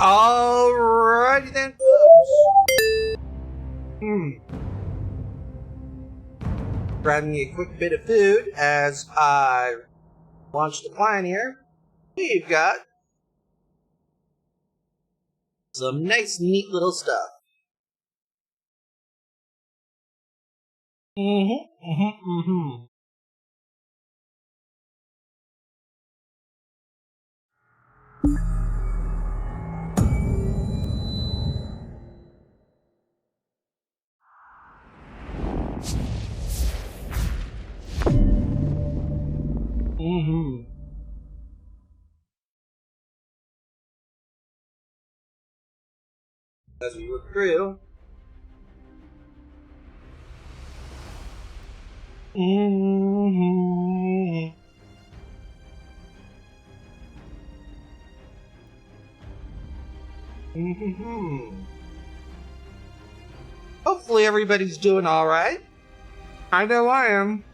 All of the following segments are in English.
Alrighty then, folks. Grabbing a quick bit of food as I launch the plan here. We've got some nice, neat little stuff. As we look through. Hopefully everybody's doing alright. I know I am.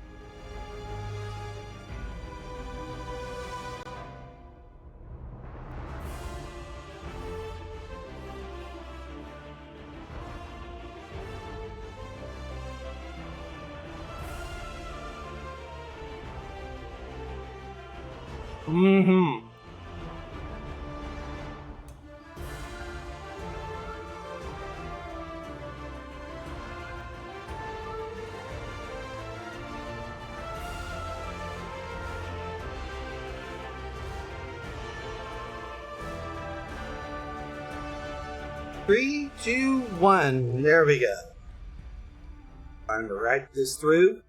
Three, two, one. There we go. Time to write this through.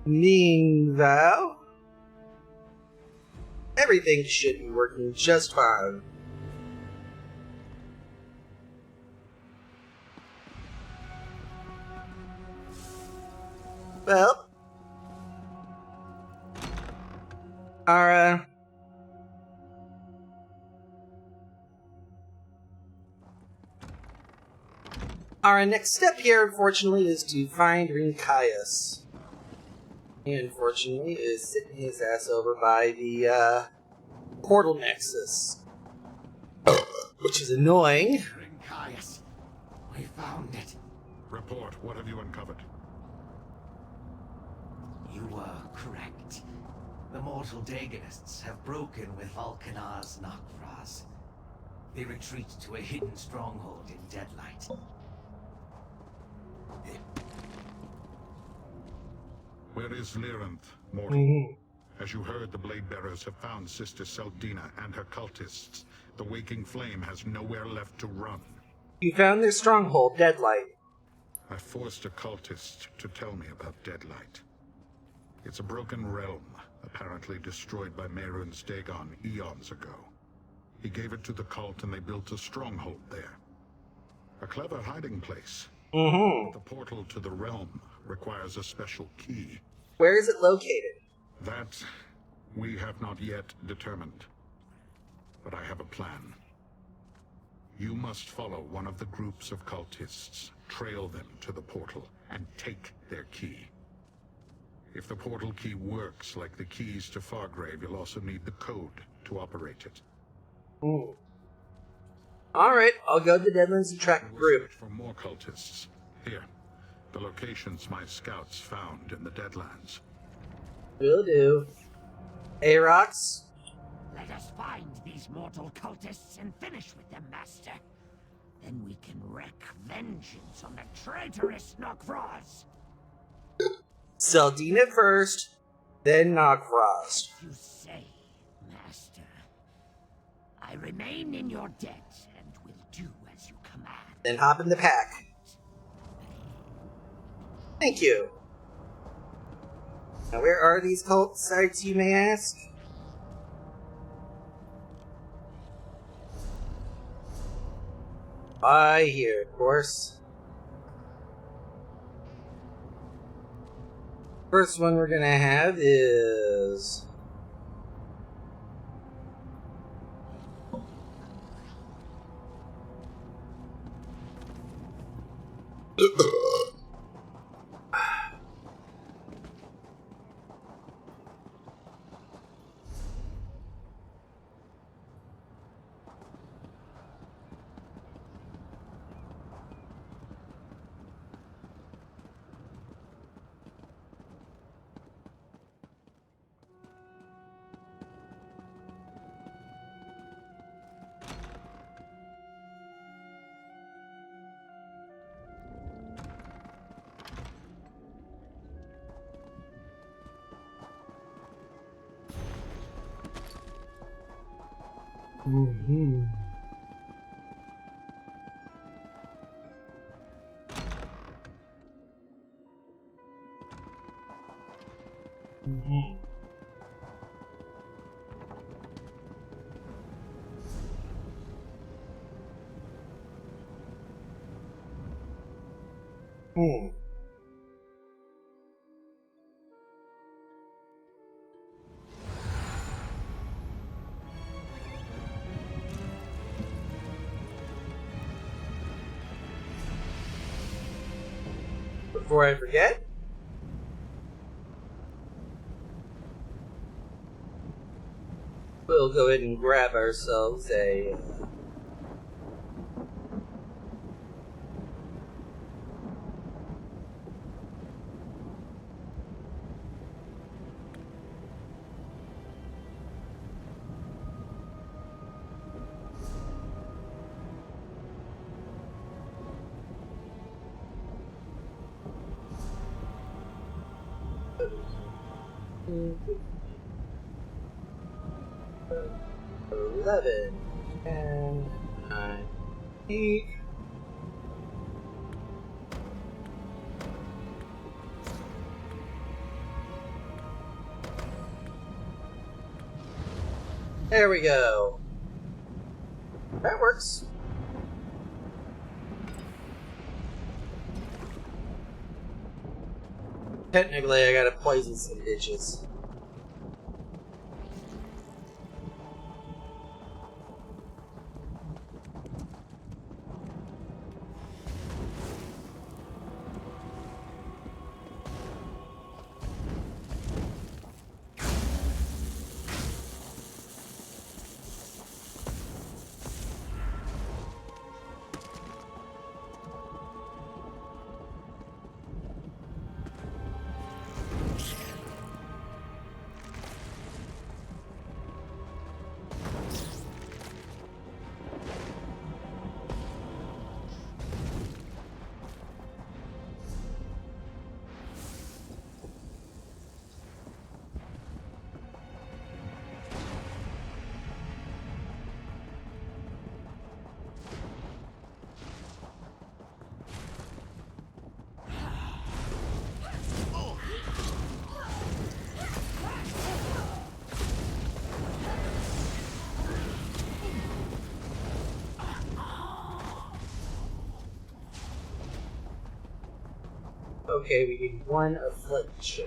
Meanwhile, everything should be working just fine. Well, our next step here, unfortunately, is to find Rincaius. He, unfortunately, is sitting his ass over by the portal nexus, which is annoying. Rincaius, we found it. Report. What have you uncovered? You were correct. The mortal Dagonists have broken with Vulcanar's Nokvraz. They retreat to a hidden stronghold in Deadlight. Where is Lyranth, mortal? As you heard, the Blade Bearers have found Sister Seldina and her cultists. The Waking Flame has nowhere left to run. You found their stronghold, Deadlight. I forced a cultist to tell me about Deadlight. It's a broken realm, apparently destroyed by Mehrunes Dagon eons ago. He gave it to the cult and they built a stronghold there. A clever hiding place. The portal to the realm requires a special key. Where is it located? That we have not yet determined. But I have a plan. You must follow one of the groups of cultists, trail them to the portal, and take their key. If the portal key works like the keys to Fargrave, you'll also need the code to operate it. Alright, I'll go to the Deadlands and track the group. Search for more cultists. Here, the locations my scouts found in the Deadlands. Will do. Aarox? Let us find these mortal cultists and finish with them, Master. Then we can wreak vengeance on the traitorous Nokvraz. Seldina first, then Nokvraz. You say, Master. I remain in your debt and will do as you command. Then hop in the pack. Thank you. Now where are these cult sites, you may ask? Here, of course. First one we're gonna have is... Mm-hmm. Mm-hmm. Hmm. Before I forget, we'll go ahead and grab ourselves a uh, 11, 10, 9, 8. There we go. That works. Technically, I gotta poison some bitches. Okay, we need one affliction.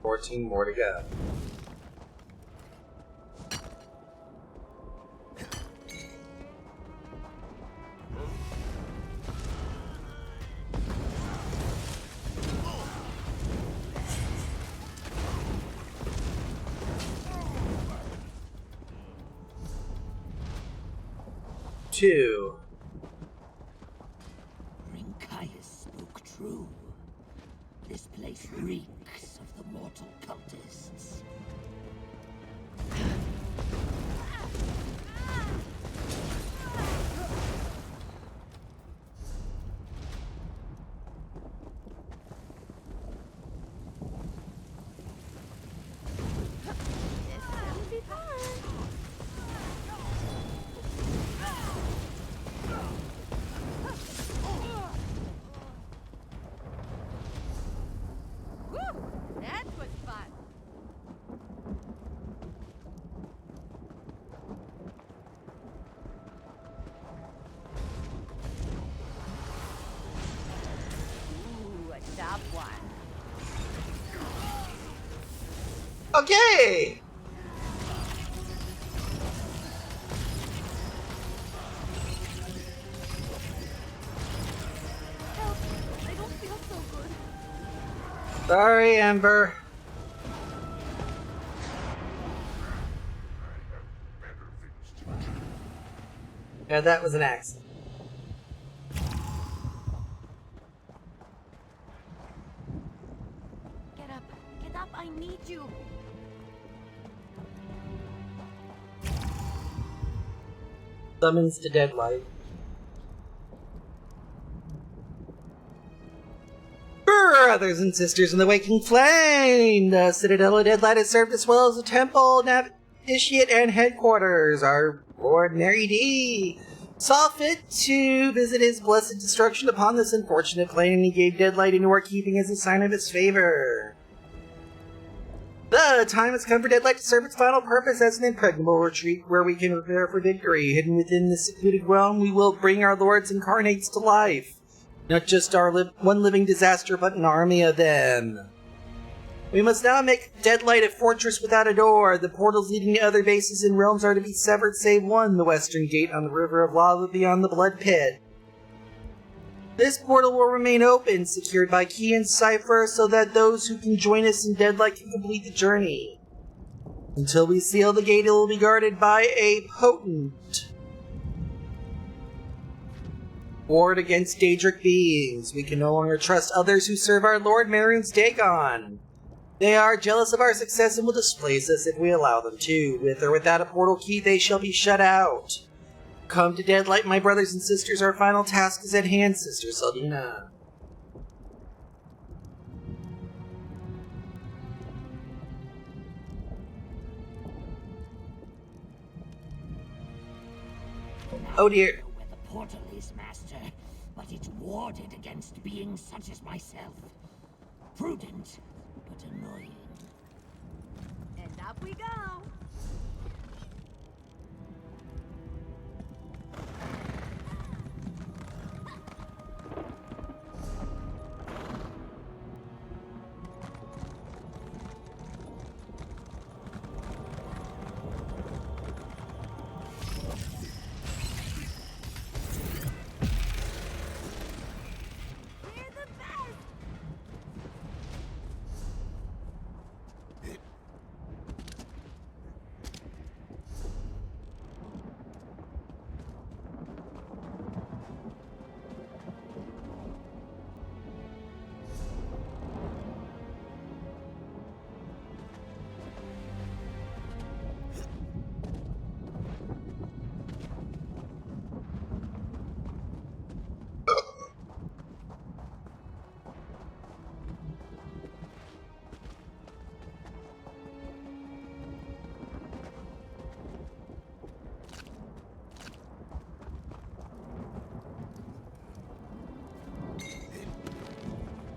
14 more to go.2. Rinkaius spoke true. This place reeks of the mortal cultists. This will be fun. Woo! That was fun. Ooh, a top one. Okay! Help! I don't feel so good. Sorry, Ember. Yeah, that was an accident. Get up, I need you. Summons to deadlight. Brothers and sisters in the waking flame, the Citadel of Deadlight has served as well as a temple Initiate and Headquarters, our Lord Mary D. saw fit to visit his blessed destruction upon this unfortunate plane, and he gave Deadlight into our keeping as a sign of his favor. The time has come for Deadlight to serve its final purpose as an impregnable retreat where we can prepare for victory. Hidden within this secluded realm, we will bring our Lord's incarnates to life. Not just our one living disaster, but an army of them. We must now make Deadlight a fortress without a door. The portals leading to other bases and realms are to be severed save one, the western gate on the river of lava beyond the Blood Pit. This portal will remain open, secured by key and cipher, so that those who can join us in Deadlight can complete the journey. Until we seal the gate, it will be guarded by a potent ward against Daedric beings. We can no longer trust others who serve our Lord Mehrunes Dagon. They are jealous of our success and will displace us if we allow them to. With or without a portal key, they shall be shut out. Come to Deadlight, my brothers and sisters. Our final task is at hand, Sister Saldina. Oh dear. I don't know where the portal is, Master, but it's warded against beings such as myself. Prudent, but annoying. And up we go. We're the best.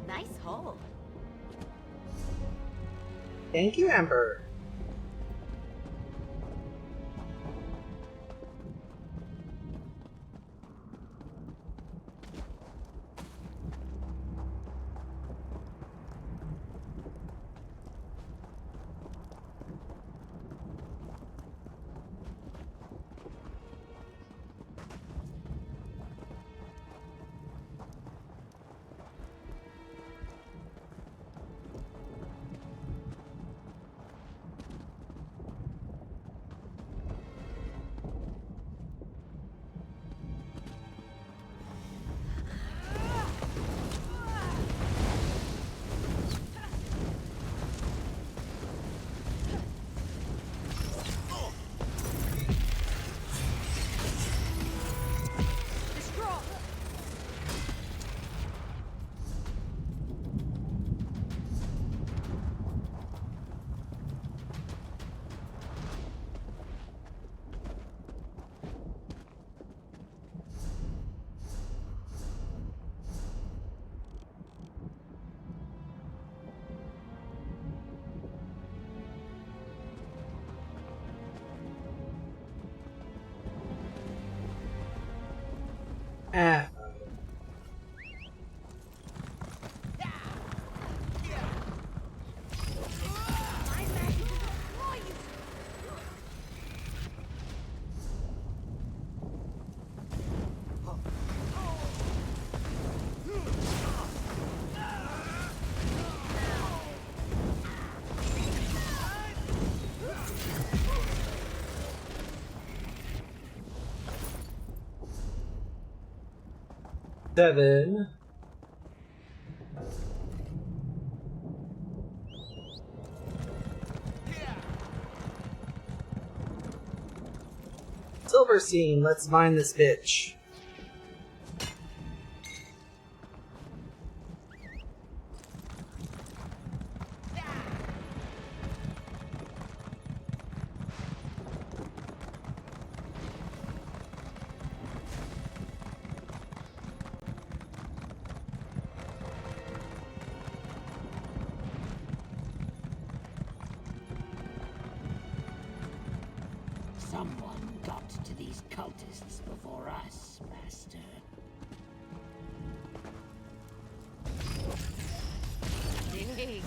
Nice hole. Thank you, Ember. Destroy. 啊。My magic will destroy you. Seven. Silver Scene, let's mine this bitch. Someone got to these cultists before us, Master. Dang. Dang.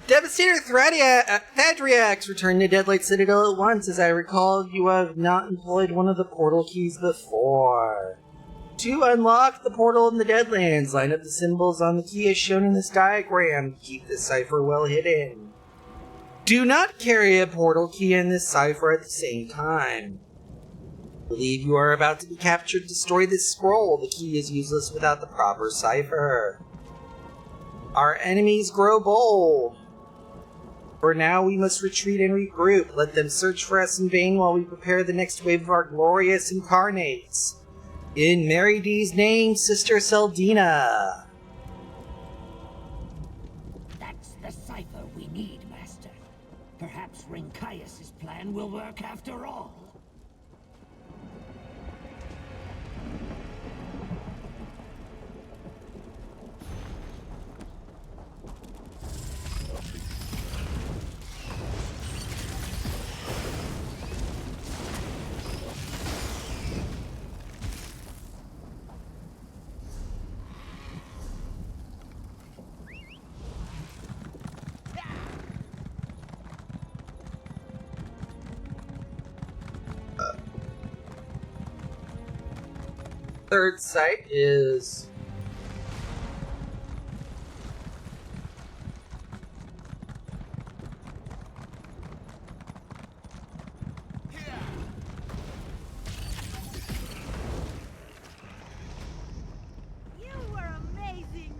Devastator Thadriax returned to Deadlight Citadel at once. As I recall, you have not employed one of the portal keys before. To unlock the portal in the Deadlands, line up the symbols on the key as shown in this diagram. Keep the cipher well hidden. Do not carry a portal key and this cipher at the same time. I believe you are about to be captured. Destroy this scroll. The key is useless without the proper cipher. Our enemies grow bold. For now, we must retreat and regroup. Let them search for us in vain while we prepare the next wave of our glorious incarnates. In Mary D's name, Sister Seldina. That's the cipher we need, Master. Perhaps Rincaius' plan will work after all. Third site is You were amazing.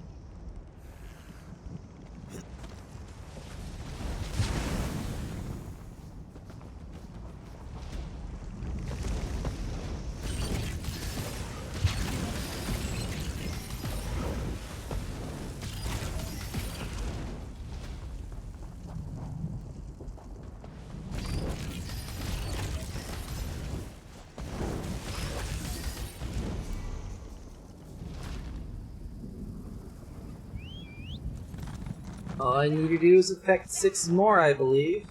all I need to do is affect 6 more, I believe.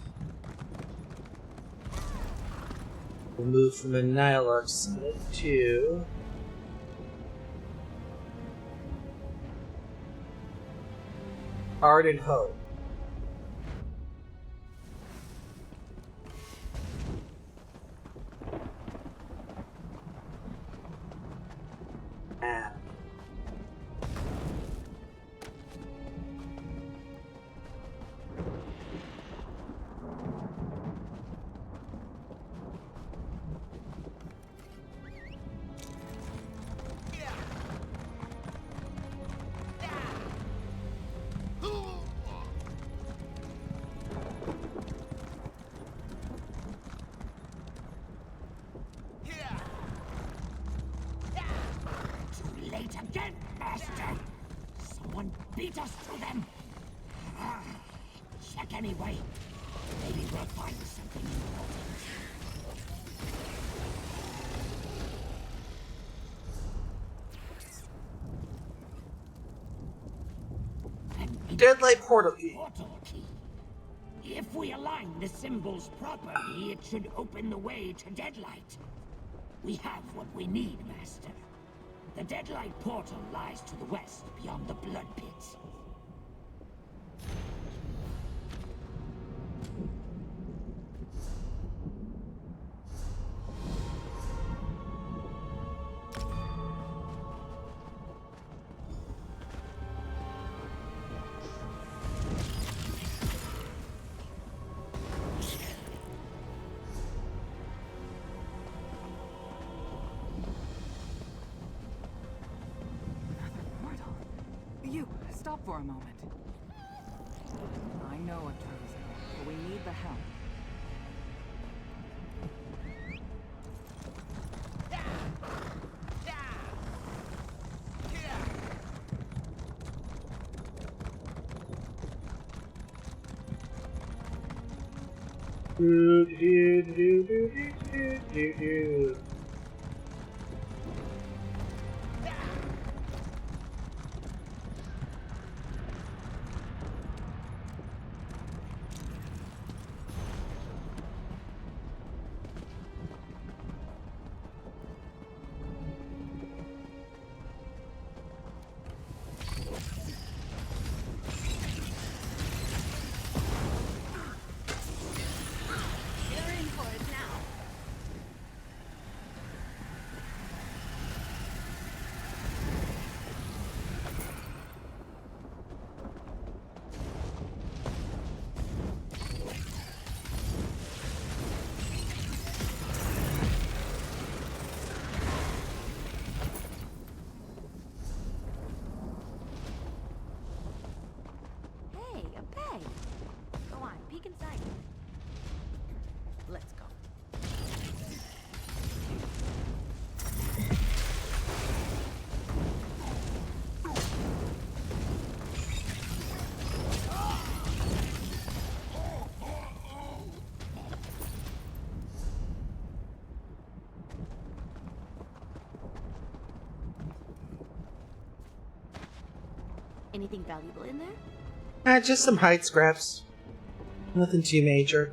We'll move from a Nylark site to Ardent Hope. Too late again, Master! Someone beat us to them! Check anyway. Maybe we'll find something important. Deadlight Portal Key. Portal key. If we align the symbols properly, it should open the way to Deadlight. We have what we need, Master. The Deadlight portal lies to the west, beyond the Blood Pits. You, stop for a moment. I know what turns out, but we need the help. Do, do, do, do, do, do, do, do. You're in for it now. Hey, a peg. Go on, peek inside. Let's go. Anything valuable in there? Just some hide scraps. Nothing too major.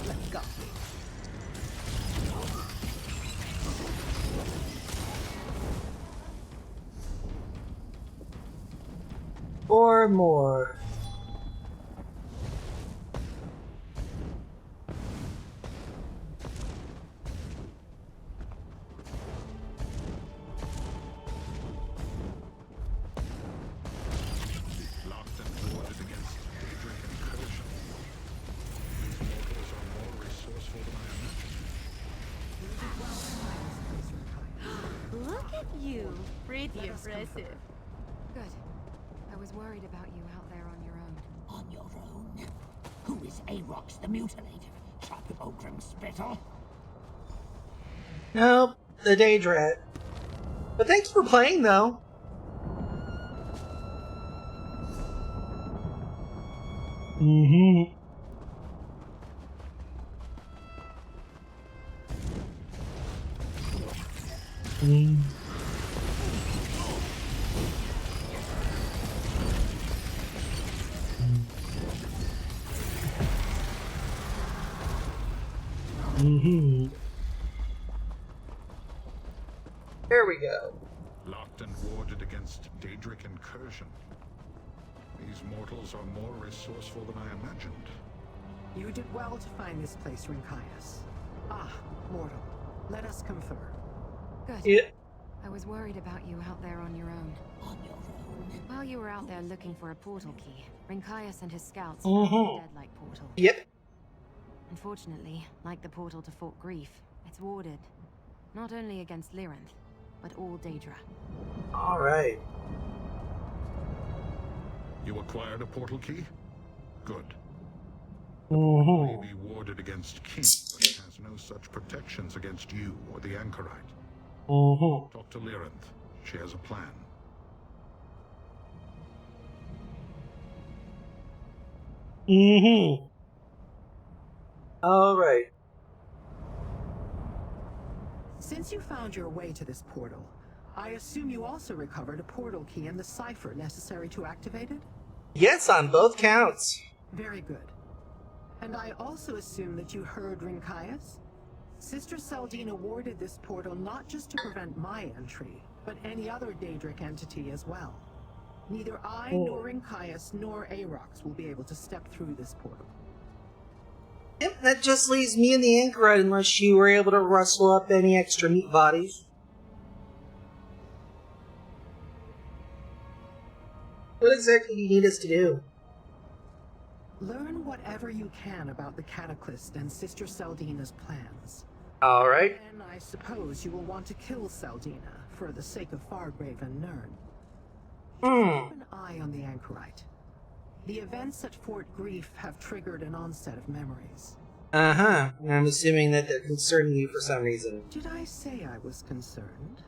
Let's go. Or more. Locked and warded against Daedric incursion. These mortals are more resourceful than I imagined. Look at you. Pretty impressive. Good. I was worried about you out there on your own. On your own? Who is Arox the Mutilator? Sharp Ogrim Spittle? Nope, the Daedrat. But thanks for playing, though. Mm-hmm. Mm. Mm-hmm. There we go. Locked and warded against Daedric incursion. These mortals are more resourceful than I imagined. You did well to find this place, Rincaius. Ah, mortal. Let us confer. Good. Yeah. I was worried about you out there on your own. On your own? While you were out there looking for a portal key, Rincaius and his scouts Mhm. found the Deadlight portal. Yep. Unfortunately, like the portal to Fort Grief, it's warded. Not only against Lyranth, but all Daedra. Alright. You acquired a portal key? Good. Mm-hmm. May be warded against kin, but it has no such protections against you or the Anchorite. Mm-hmm. Talk to Lyranth. She has a plan. Mm-hmm. All right. Since you found your way to this portal, I assume you also recovered a portal key and the cipher necessary to activate it? Yes, on both counts. Very good. And I also assume that you heard Rinkaius? Sister Seldine awarded this portal not just to prevent my entry, but any other Daedric entity as well. Neither I, nor Rinkaius, nor Aarox will be able to step through this portal. Yep, that just leaves me and the Anchorite unless you were able to rustle up any extra meat bodies. What exactly do you need us to do? Learn whatever you can about the Cataclysm and Sister Seldina's plans. Alright. And I suppose you will want to kill Seldina for the sake of Fargrave and Nirn. Keep an eye on the Anchorite. The events at Fort Grief have triggered an onset of memories. Uh-huh. I'm assuming that they're concerning you for some reason. Did I say I was concerned?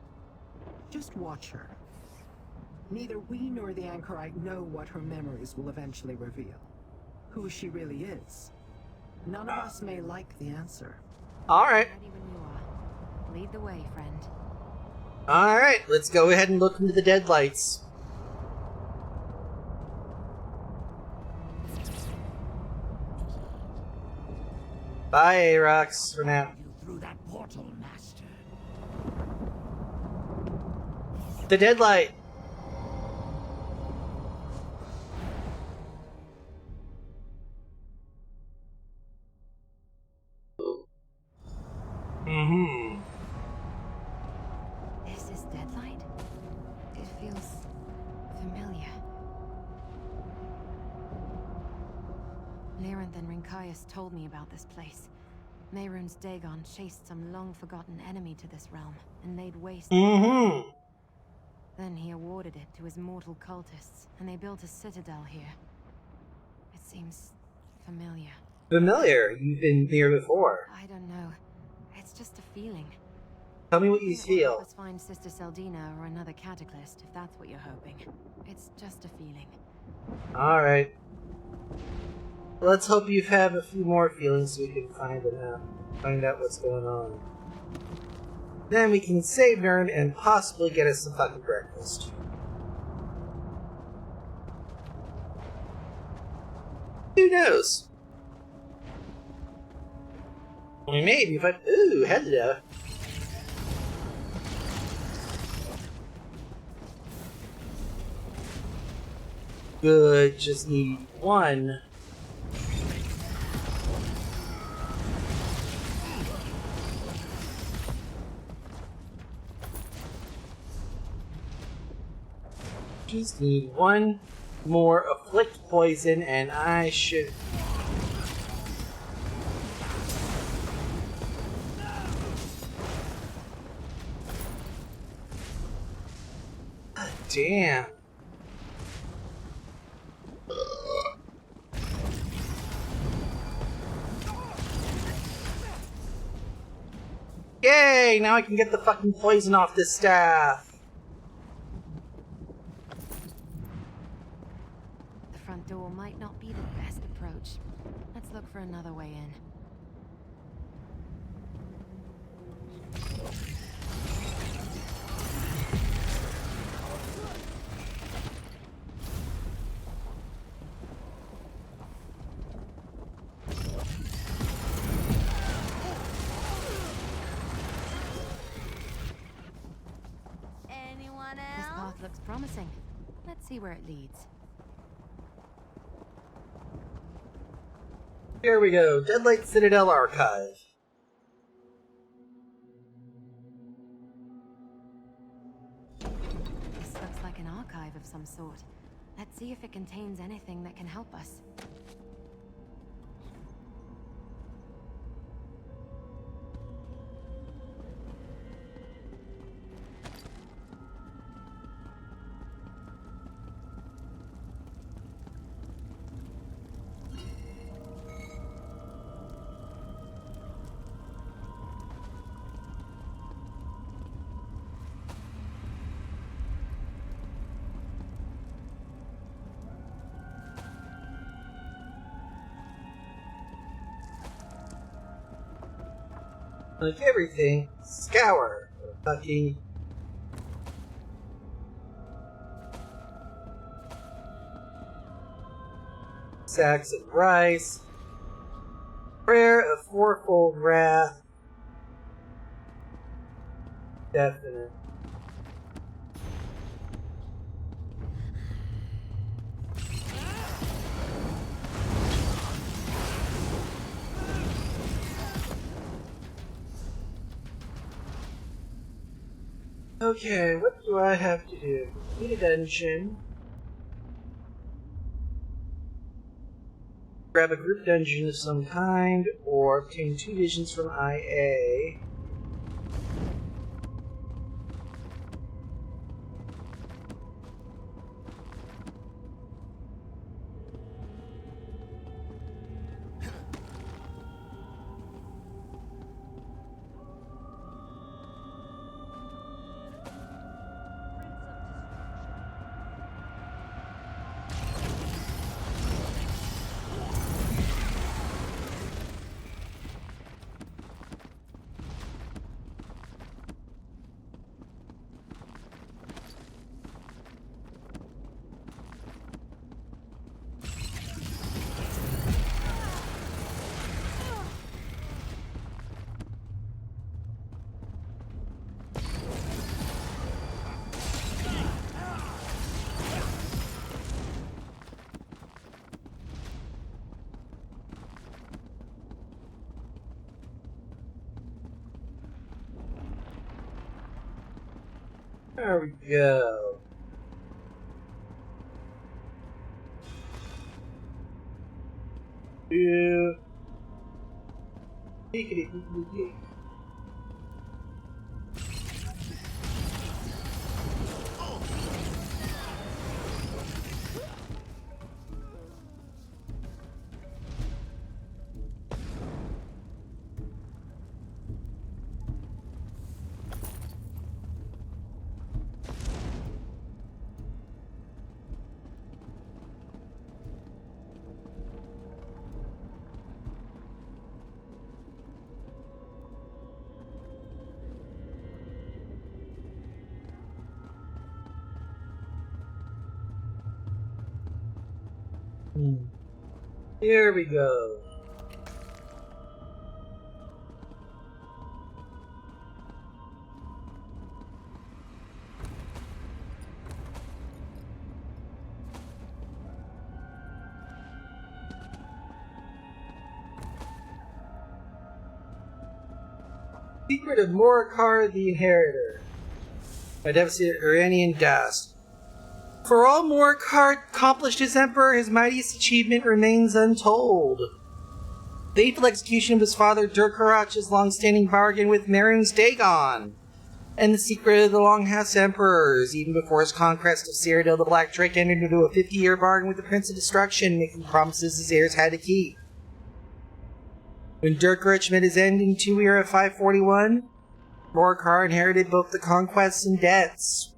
Just watch her. Neither we nor the Anchorite know what her memories will eventually reveal. Who she really is. None of us may like the answer. Alright. Ready when you are. Lead the way, friend. Alright, let's go ahead and look into the deadlights. Bye, Aarox, for now. You through that portal, Master. The deadlight! Mm-hmm. Is this deadlight? It feels familiar. Lyranth and Rinkaius told me about this place. Mehrunes Dagon chased some long-forgotten enemy to this realm and laid waste. Mm-hmm. Then he awarded it to his mortal cultists, and they built a citadel here. It seems familiar. Familiar. You've been here before. I don't know. It's just a feeling. Tell me what you It will help feel. us find Sister Seldina or another Cataclysm, if that's what you're hoping. It's just a feeling. Alright. Let's hope you have a few more feelings so we can find out what's going on. Then we can save Nirn and possibly get us some fucking breakfast. Who knows? I mean, maybe if I... Ooh, hello. Good, just need one. Just need one more afflict poison and I should... God damn. Yay! Now I can get the fucking poison off this staff. The front door might not be the best approach. Let's look for another way in. Anyone This else? path looks promising. Let's see where it leads. Here we go, Deadlight Citadel Archive. This looks like an archive of some sort. Let's see if it contains anything that can help us. Like everything, scour. Fucking sacks of rice. Prayer of fourfold wrath. Definite. Okay, what do I have to do? Complete a dungeon. Grab a group dungeon of some kind, or obtain 2 visions from IA. There we go. Peekity peekity. Here we go. Secret of Morikar the Inheritor by devastated Iranian dust. For all Morikar accomplished as Emperor, his mightiest achievement remains untold. The fateful execution of his father Durkarach's long-standing bargain with Mehrunes Dagon, and the secret of the Longhouse Emperors, even before his conquest of Cyrodiil the Black Drake entered into a 50-year bargain with the Prince of Destruction, making promises his heirs had to keep. When Durkarach met his end in 2 Era 541, Morikar inherited both the conquests and debts.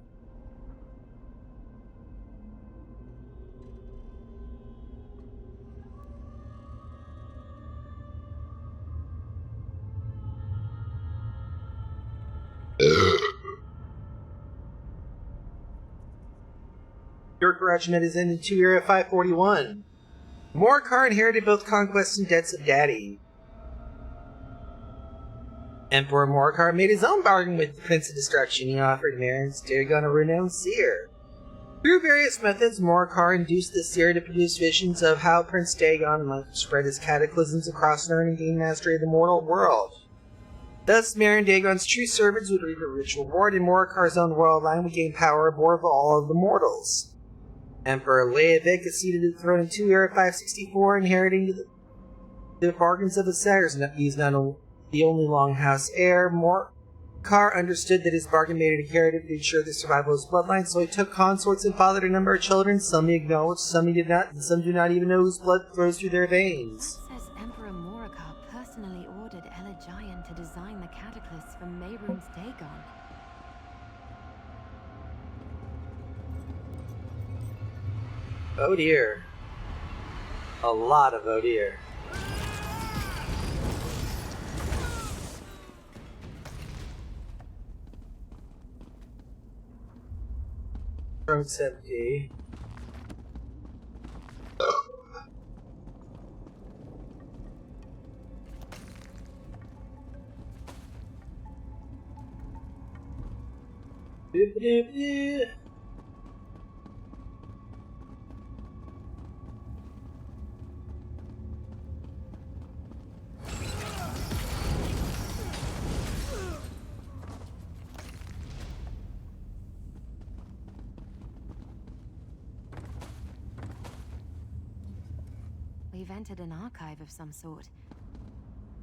Durkarach met his end in 2 Era 541. Morikar inherited both conquests and debts of Daddy. Emperor Morikar made his own bargain with the Prince of Destruction. He offered Mehrunes Dagon a renowned seer. Through various methods, Morikar induced the seer to produce visions of how Prince Dagon might spread his cataclysms across Nirn and gain mastery of the mortal world. Thus, Mehrunes Dagon's true servants would reap a rich reward, and Morikar's own royal line would gain power above all of the mortals. Emperor Leovic acceded to the throne in 2 Era 564, inheriting the bargains of his sires. He's not the only Longhouse heir. Morikar understood that his bargain made it imperative to ensure the survival of his bloodline, so he took consorts and fathered a number of children. Some he acknowledged, some he did not, and some do not even know whose blood flows through their veins. It says Emperor Morikar personally ordered Elegion to design the cataclysms for Mehrunes Dagon. Oh dear. A lot of oh dear. trunk's empty. Doop, doop, doop. We've entered an archive of some sort.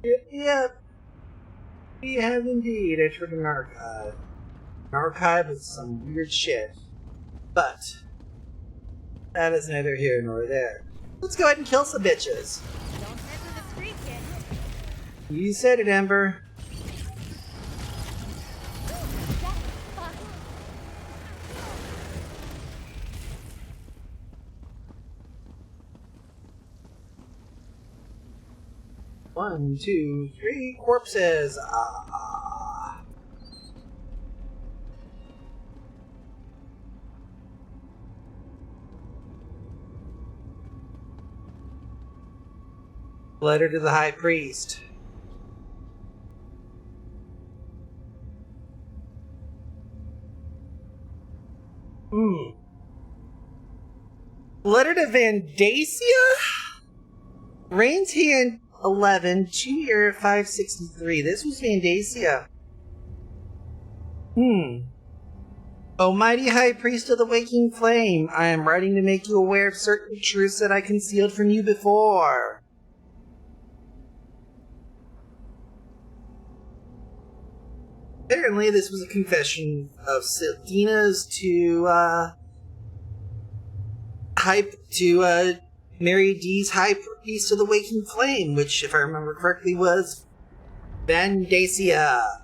Yep. We have indeed entered an archive. An archive with some weird shit. But that is neither here nor there. Let's go ahead and kill some bitches. Don't mess with the street, kid. You said it, Ember. One, two, three corpses. Ah. Letter to the High Priest. Letter to Vandacia? Rain's Hand 11, 2 year 563. This was Vandacia. O mighty High Priest of the Waking Flame, I am writing to make you aware of certain truths that I concealed from you before. Apparently, this was a confession of Sildina's to Mary D's High Priest of the Waking Flame, which, if I remember correctly, was Vandacia.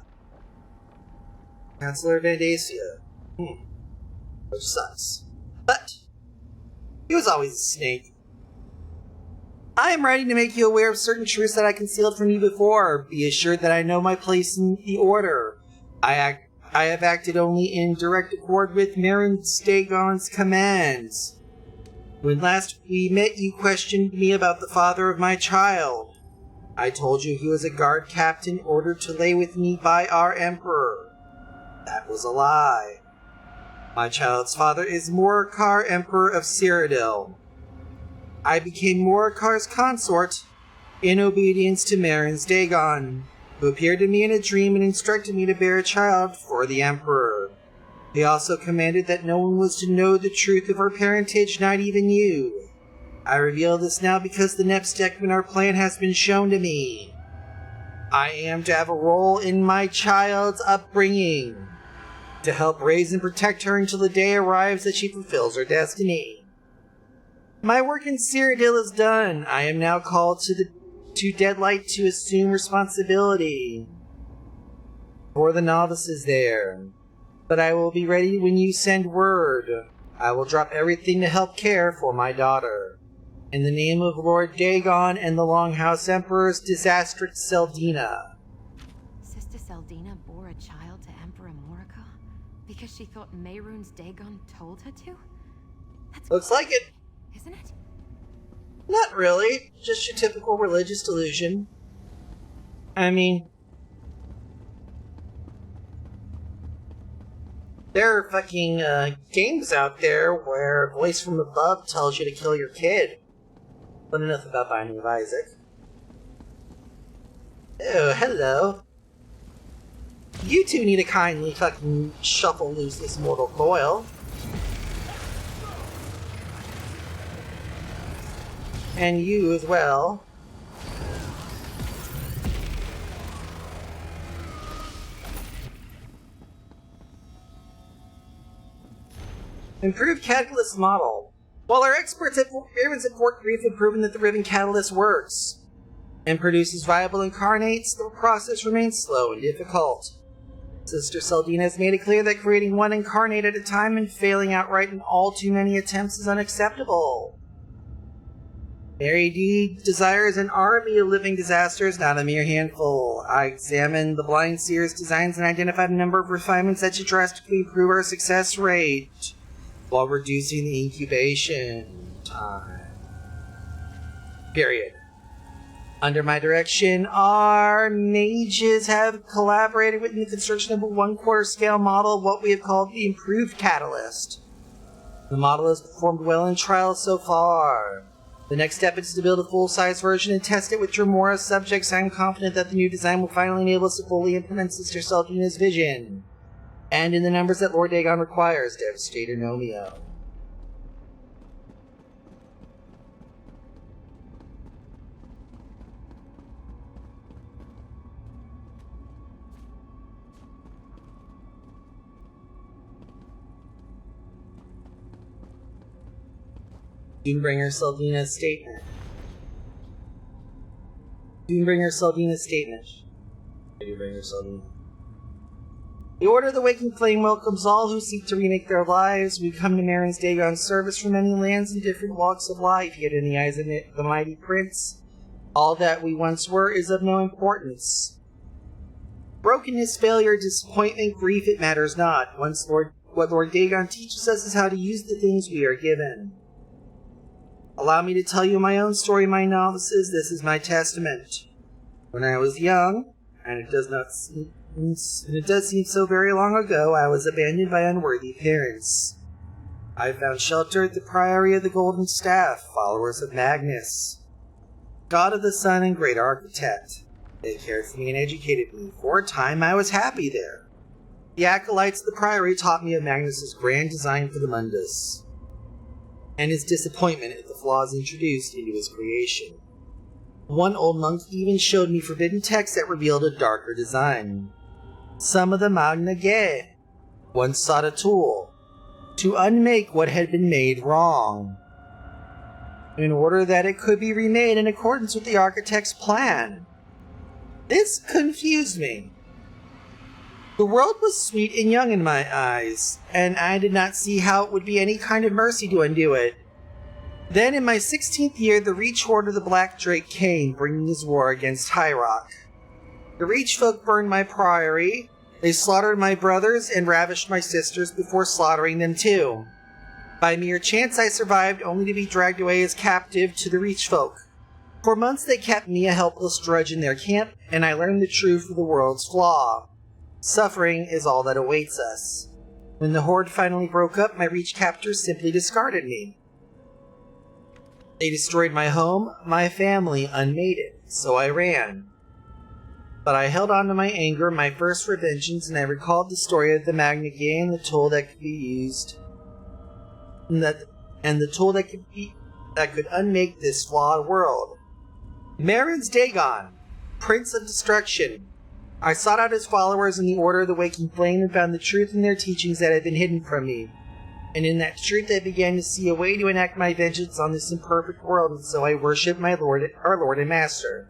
Chancellor Vandacia. Which sucks. But he was always a snake. I am writing to make you aware of certain truths that I concealed from you before. Be assured that I know my place in the Order. I have acted only in direct accord with Mirren Dagon's commands. When last we met, you questioned me about the father of my child. I told you he was a guard captain ordered to lay with me by our Emperor. That was a lie. My child's father is Morikar, Emperor of Cyrodiil. I became Morikar's consort in obedience to Mirren Dagon, who appeared to me in a dream and instructed me to bear a child for the Emperor. He also commanded that no one was to know the truth of her parentage, not even you. I reveal this now because the next step in our plan has been shown to me. I am to have a role in my child's upbringing, to help raise and protect her until the day arrives that she fulfills her destiny. My work in Cyrodiil is done. I am now called to Deadlight to assume responsibility for the novices there. But I will be ready when you send word. I will drop everything to help care for my daughter. In the name of Lord Dagon and the Longhouse Emperor's disastrous Seldina. Sister Seldina bore a child to Emperor Morikar because she thought Mehrunes Dagon told her to? That's Looks like it. Isn't it? Not really. Just your typical religious delusion. I mean, there are fucking games out there where a voice from above tells you to kill your kid. But enough about Binding of Isaac. Oh, hello. You two need to kindly fucking shuffle loose this mortal coil. And you as well. Improved Catalyst Model. While our experts at Fort Grief have proven that the Riven Catalyst works and produces viable incarnates, the process remains slow and difficult. Sister Seldina has made it clear that creating one incarnate at a time and failing outright in all too many attempts is unacceptable. Mary D desires an army of living disasters, not a mere handful. I examined the Blind Seer's designs and identified a number of refinements that should drastically improve our success rate. while reducing the incubation time. Period. Under my direction, our mages have collaborated with the construction of a 1/4 scale model of what we have called the improved catalyst. The model has performed well in trials so far. The next step is to build a full-size version and test it with Dremora subjects. I am confident that the new design will finally enable us to fully implement Sister Saldina's vision, and in the numbers that Lord Dagon requires, Devastator Nomeo. Doombringer Saldina's statement. Doombringer Saldina's statement. Doombringer Saldina. The Order of the Waking Flame welcomes all who seek to remake their lives. We come to Marin's Dagon's service from many lands and different walks of life, yet in the eyes of the mighty prince, all that we once were is of no importance. Brokenness, failure, disappointment, grief, it matters not. What Lord Dagon teaches us is how to use the things we are given. Allow me to tell you my own story, my novices. This is my testament. When I was young, and it does seem so very long ago, I was abandoned by unworthy parents. I found shelter at the Priory of the Golden Staff, followers of Magnus, god of the sun and great architect. They cared for me and educated me. For a time, I was happy there. The acolytes of the Priory taught me of Magnus's grand design for the Mundus, and his disappointment at the flaws introduced into his creation. One old monk even showed me forbidden texts that revealed a darker design. Some of the Magna Ge once sought a tool to unmake what had been made wrong, in order that it could be remade in accordance with the architect's plan. This confused me. The world was sweet and young in my eyes, and I did not see how it would be any kind of mercy to undo it. Then, in my 16th year, the Reach Horde of the Black Drake came, bringing his war against High Rock. The Reach folk burned my priory. They slaughtered my brothers and ravished my sisters before slaughtering them too. By mere chance, I survived, only to be dragged away as captive to the Reach folk. For months, they kept me a helpless drudge in their camp, and I learned the truth of the world's flaw. Suffering is all that awaits us. When the Horde finally broke up, my Reach captors simply discarded me. They destroyed my home, my family, unmated, so I ran. But I held on to my anger, my first revengeance, and I recalled the story of the Magna Ge and the tool that could be used, and the tool that could unmake this flawed world. Marin's Dagon, Prince of Destruction. I sought out his followers in the Order of the Waking Flame and found the truth in their teachings that had been hidden from me. And in that truth I began to see a way to enact my vengeance on this imperfect world, and so I worship our Lord and Master,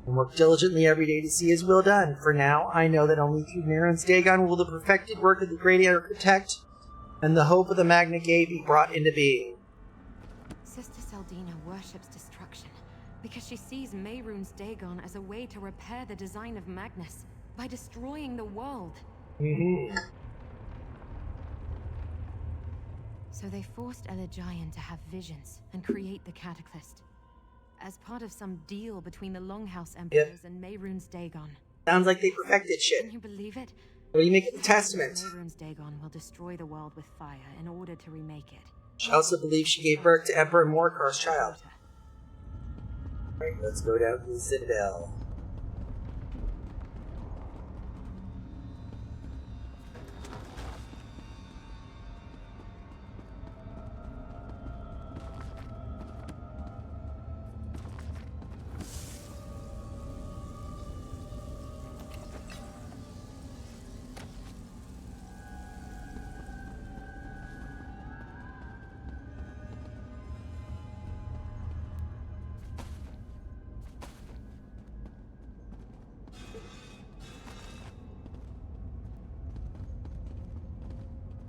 and work diligently every day to see his will done. For now, I know that only through Marin's Dagon will the perfected work of the great architect and the hope of the Magna Ge be brought into being. Sister Saldina worships destruction because she sees Mehrunes Dagon as a way to repair the design of Magnus by destroying the world. So they forced Elegian to have visions and create the Cataclysm as part of some deal between the Longhouse Emperors and Mehrunes Dagon. Sounds like they perfected shit. Can you believe it? What do you make of the testament? Mehrunes Dagon will destroy the world with fire in order to remake it. She also believes she gave birth to Emperor Morkar's child. Alright, let's go down to the Citadel.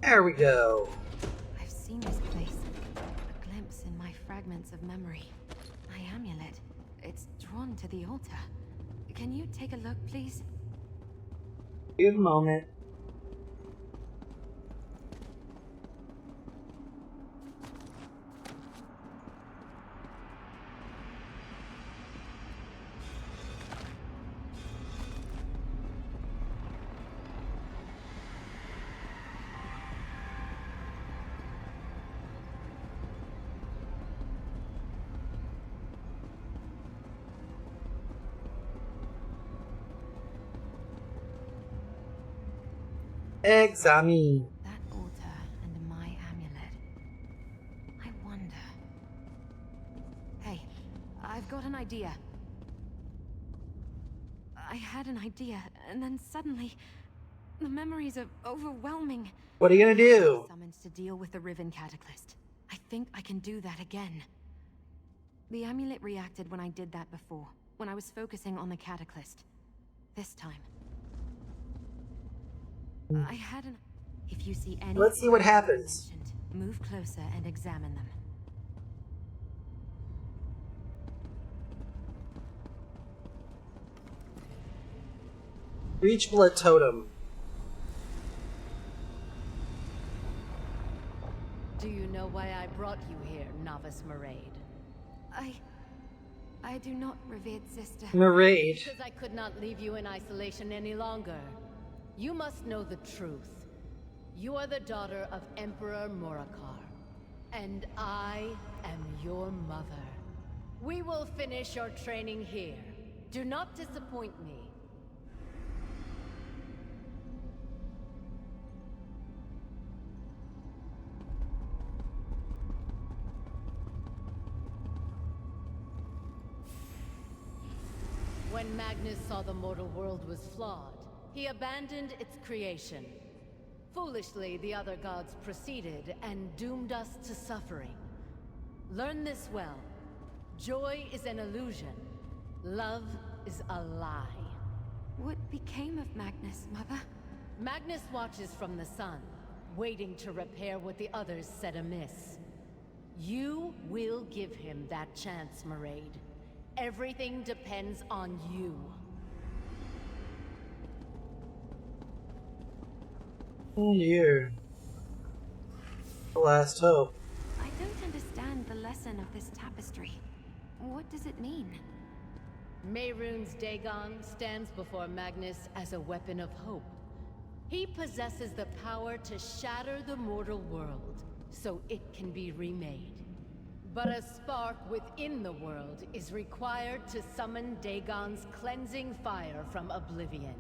There we go. I've seen this place. A glimpse in my fragments of memory. My amulet. It's drawn to the altar. Can you take a look, please? Give a moment. Examine. That altar and my amulet. I wonder. Hey, I've got an idea. I had an idea, and then suddenly, the memories are overwhelming. What are you gonna do? Summons to deal with the Riven Cataclysm. I think I can do that again. The amulet reacted when I did that before, when I was focusing on the Cataclysm. This time, I had an... If you see any... Let's see what happens. mentioned, move closer and examine them. Reach Blood Totem. Do you know why I brought you here, Novice Maraid? I do not, revered sister. Narrate. Because I could not leave you in isolation any longer. You must know the truth. You are the daughter of Emperor Morakar, and I am your mother. We will finish your training here. Do not disappoint me. When Magnus saw the mortal world was flawed, he abandoned its creation. Foolishly, the other gods proceeded and doomed us to suffering. Learn this well. Joy is an illusion. Love is a lie. What became of Magnus, Mother? Magnus watches from the sun, waiting to repair what the others said amiss. You will give him that chance, Maraid. Everything depends on you. Oh dear. The last hope. I don't understand the lesson of this tapestry. What does it mean? Mehrunes Dagon stands before Magnus as a weapon of hope. He possesses the power to shatter the mortal world, so it can be remade. But a spark within the world is required to summon Dagon's cleansing fire from oblivion.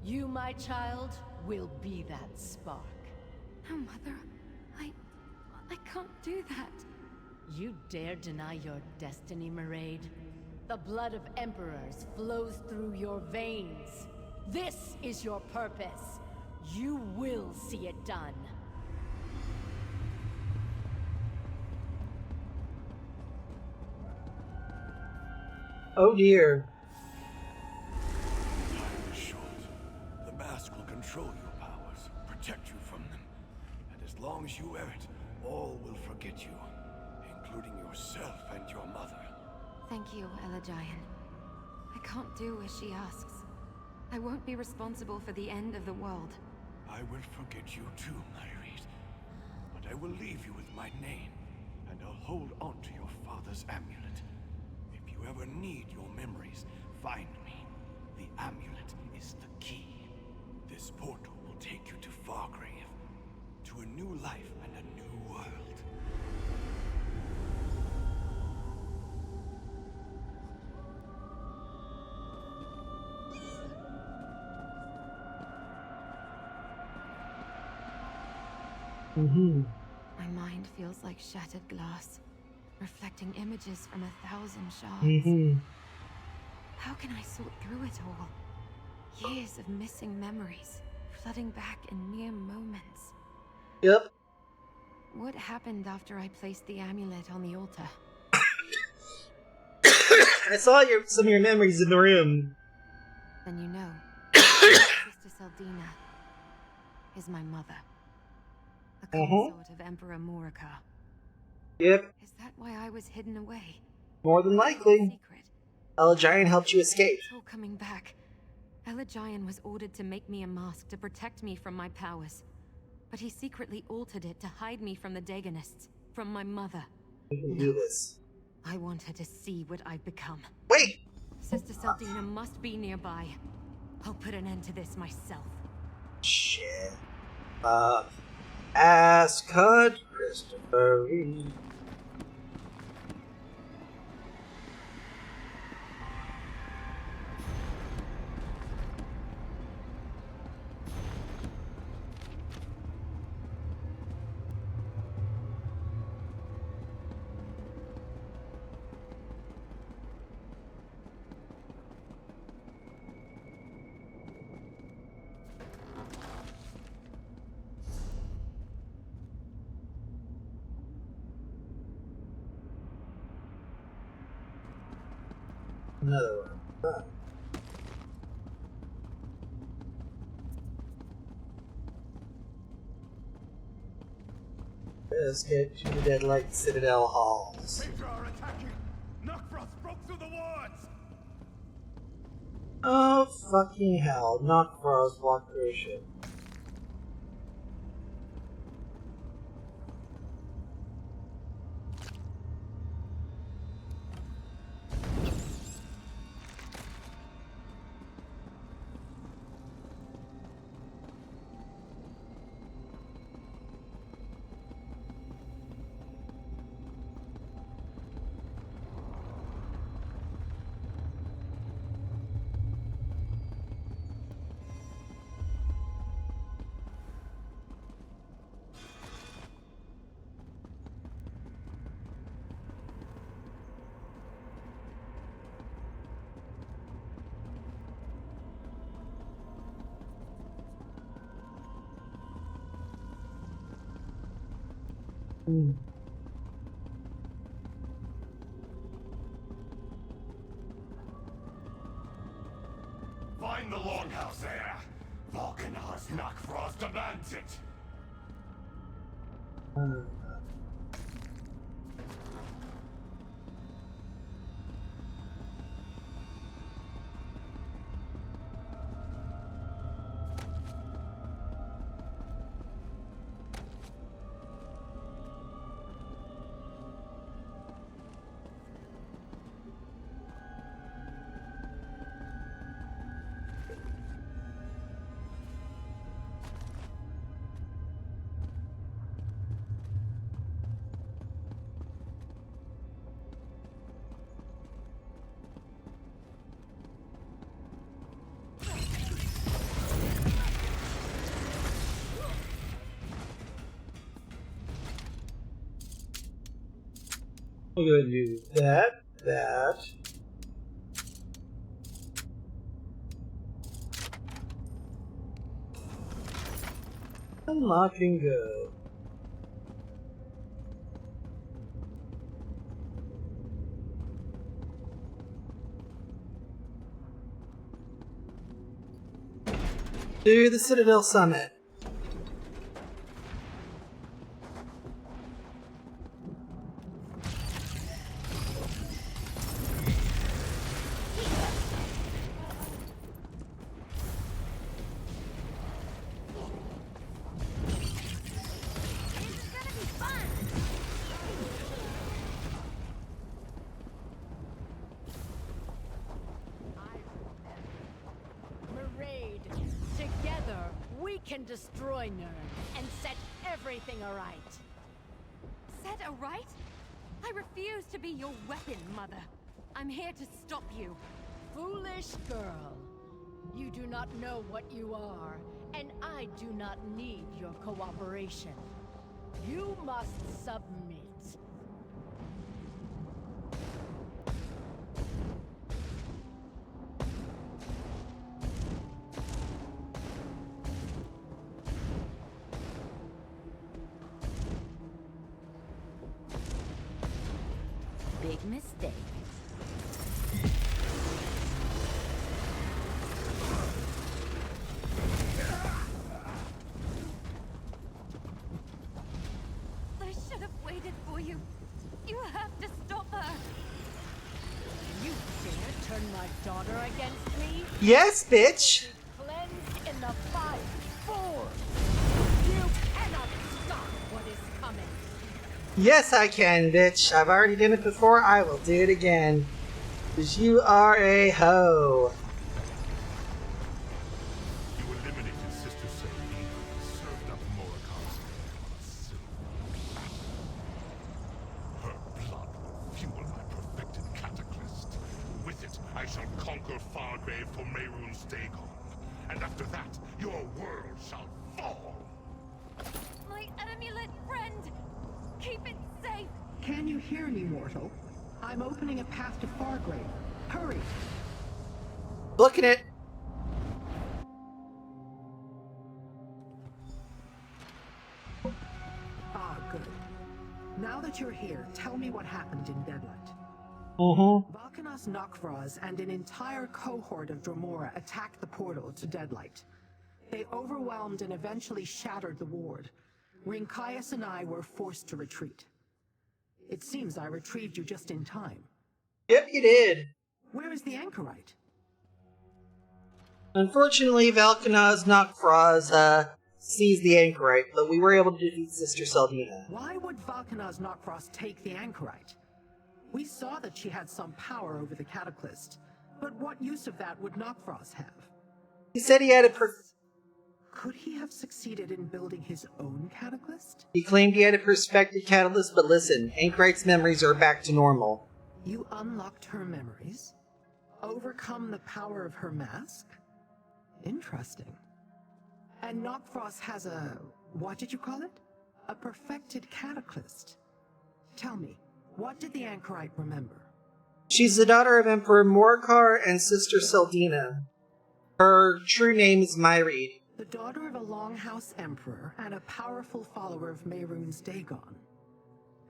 You, my child, will be that spark. No, Mother. I can't do that. You dare deny your destiny, Maraid? The blood of emperors flows through your veins. This is your purpose. You will see it done. Oh dear. Time is short. The mask will control your powers, protect you from them. And as long as you wear it, all will forget you, including yourself and your mother. Thank you, Elagian. I can't do as she asks. I won't be responsible for the end of the world. I will forget you too, Maraid. But I will leave you with my name, and I'll hold on to your father's amulet. If you ever need your memories, find me. The amulet is the key. This portal will take you to Fargrave, to a new life and a new world. My mind feels like shattered glass, reflecting images from 1,000 shards. How can I sort through it all? Years of missing memories, flooding back in mere moments. Yep. What happened after I placed the amulet on the altar? I saw some of your memories in the room. Then you know, Sister Saldina is my mother. A consort of Emperor Morakar. Yep. Is that why I was hidden away? More than likely. Secret. Elagian helped you escape. It's all coming back. Elagian was ordered to make me a mask to protect me from my powers. But he secretly altered it to hide me from the Dagonists, from my mother. We can do this. I want her to see what I've become. Wait! Sister Saldina must be nearby. I'll put an end to this myself. Shit. Ascot Christopher Reed. Another one. Huh. Let's get to the Deadlight Citadel halls. Major are attacking! Knockfrost broke through the wards! Oh, fucking hell. Not Frost walk through a ship. Find the longhouse there! Volcanar's Knockfrost demands it! We're gonna do that. Unlock and go. To the Citadel Summit. Marade. Together, we can destroy Nern and set everything aright. Set aright? I refuse to be your weapon, Mother. I'm here to stop you. Foolish girl. You do not know what you are, and I do not need your cooperation. You must submit. Big mistake. I should have waited for you. You have to stop her. You dare turn my daughter against me? Yes, bitch! Cleansed in the fire. Fool! You cannot stop what is coming. Yes, I can, bitch. I've already done it before. I will do it again. Because you are a hoe. You eliminated Sister Saldina, served up Moraka's on a silver platter. Her blood will fuel my perfected cataclysm. With it, I shall conquer Fargrave for Mehrunes Dagon. And after that, your world shall fall. My amulet friend! Keep it safe! Can you hear me, mortal? I'm opening a path to Fargrave. Hurry! Look at it. Ah, good. Now that you're here, tell me what happened in Deadlight. Mm-hmm. Valkana Valkanas Nokvraz and an entire cohort of Dromora attacked the portal to Deadlight. They overwhelmed and eventually shattered the ward. Rinkaius and I were forced to retreat. It seems I retrieved you just in time. Yep, you did. Where is the anchorite? Unfortunately, Valkanaz Nokfraz seized the anchorite, but we were able to defeat Sister Saldina. Why would Valkanas Nokvraz take the anchorite? We saw that she had some power over the Cataclysm, but what use of that would Nokvraz have? He said he had a Could he have succeeded in building his own Cataclysm? He claimed he had a perfected catalyst, but listen, Anchorite's memories are back to normal. You unlocked her memories? Overcome the power of her mask? Interesting. And Nokvraz has a... what did you call it? A perfected Cataclysm. Tell me, what did the Anchorite remember? She's the daughter of Emperor Morcar and Sister Saldina. Her true name is Myreed. The daughter of a Longhouse Emperor and a powerful follower of Mehrunes Dagon.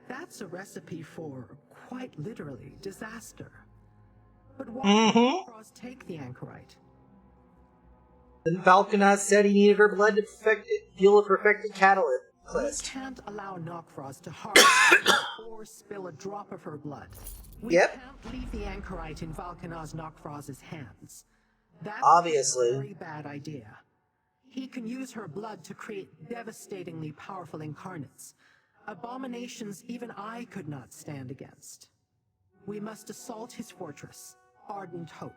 That's a recipe for, quite literally, disaster. But why did Nokvraz take the Anchorite? Then Valkanaz said he needed her blood to fuel a perfected catalyst. We can't allow Nokvraz to harvest or spill a drop of her blood. We can't leave the Anchorite in Valkanaz Nokvraz's hands. That's obviously a very bad idea. He can use her blood to create devastatingly powerful incarnates. Abominations even I could not stand against. We must assault his fortress, Ardent Hope.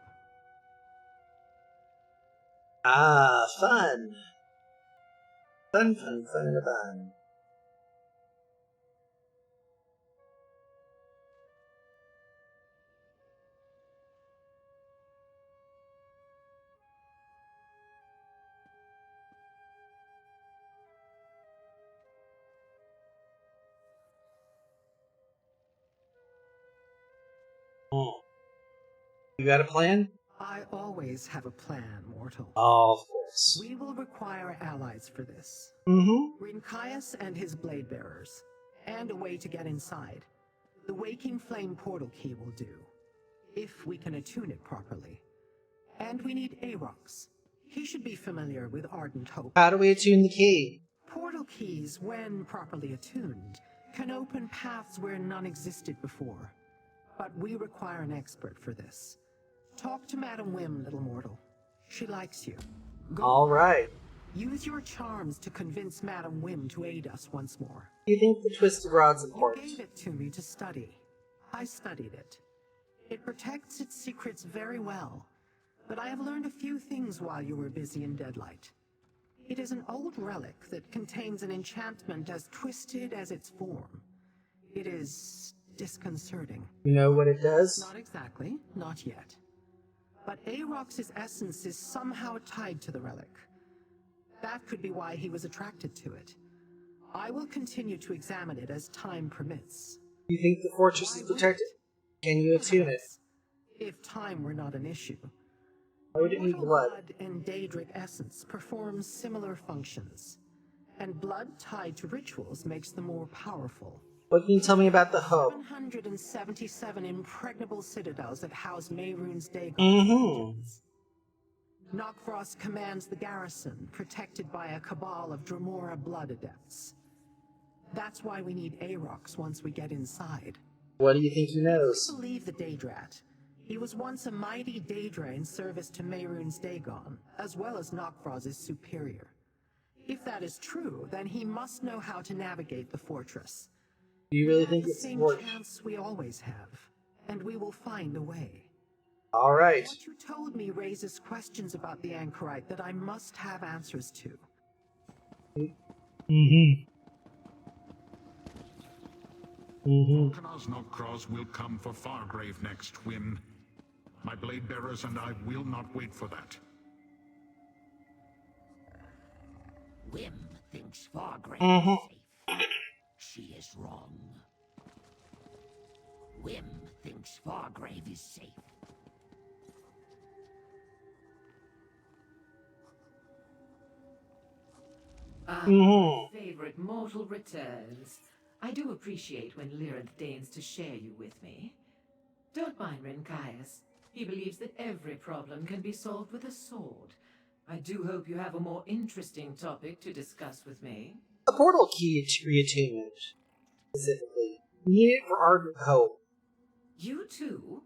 Ah, fun. Fun, fun, fun, and fun. You got a plan? I always have a plan, mortal. Oh, of course. We will require allies for this. Rinkaius and his blade bearers, and a way to get inside. The Waking Flame portal key will do, if we can attune it properly. And we need Arox. He should be familiar with Ardent Hope. How do we attune the key? Portal keys, when properly attuned, can open paths where none existed before. But we require an expert for this. Talk to Madam Wim, little mortal. She likes you. Go all right. Use your charms to convince Madam Wim to aid us once more. You think the Twisted Rod's important? You gave it to me to study. I studied it. It protects its secrets very well, but I have learned a few things while you were busy in Deadlight. It is an old relic that contains an enchantment as twisted as its form. It is disconcerting. You know what it does? Not exactly, not yet. But Arox's essence is somehow tied to the relic. That could be why he was attracted to it. I will continue to examine it as time permits. You think the fortress is protected? Can you attune it? If time were not an issue. Why would it need blood? And Daedric essence performs similar functions. And blood tied to rituals makes them more powerful. What can you tell me about the Hope? 777 impregnable citadels that house Mehrunes Dagon. Nokvraz commands the garrison, protected by a cabal of Dromora blood adepts. That's why we need Arox once we get inside. What do you think he knows? I believe the Daedrat. He was once a mighty Daedra in service to Mehrunes Dagon, as well as Nokvraz's superior. If that is true, then he must know how to navigate the fortress. Do you really think it's the same important? chance we always have, and we will find a way. All right. What you told me raises questions about the Anchorite that I must have answers to. Volkanaz Nokvraz will come for Fargrave next, Wim. My blade bearers and I will not wait for that. Wim thinks Fargrave is safe. She is wrong. Wim thinks Fargrave is safe. Favorite mortal returns. I do appreciate when Lyranth deigns to share you with me. Don't mind Renkias. He believes that every problem can be solved with a sword. I do hope you have a more interesting topic to discuss with me. A portal key reattunement, specifically. Needed for Ardent Hope. You too?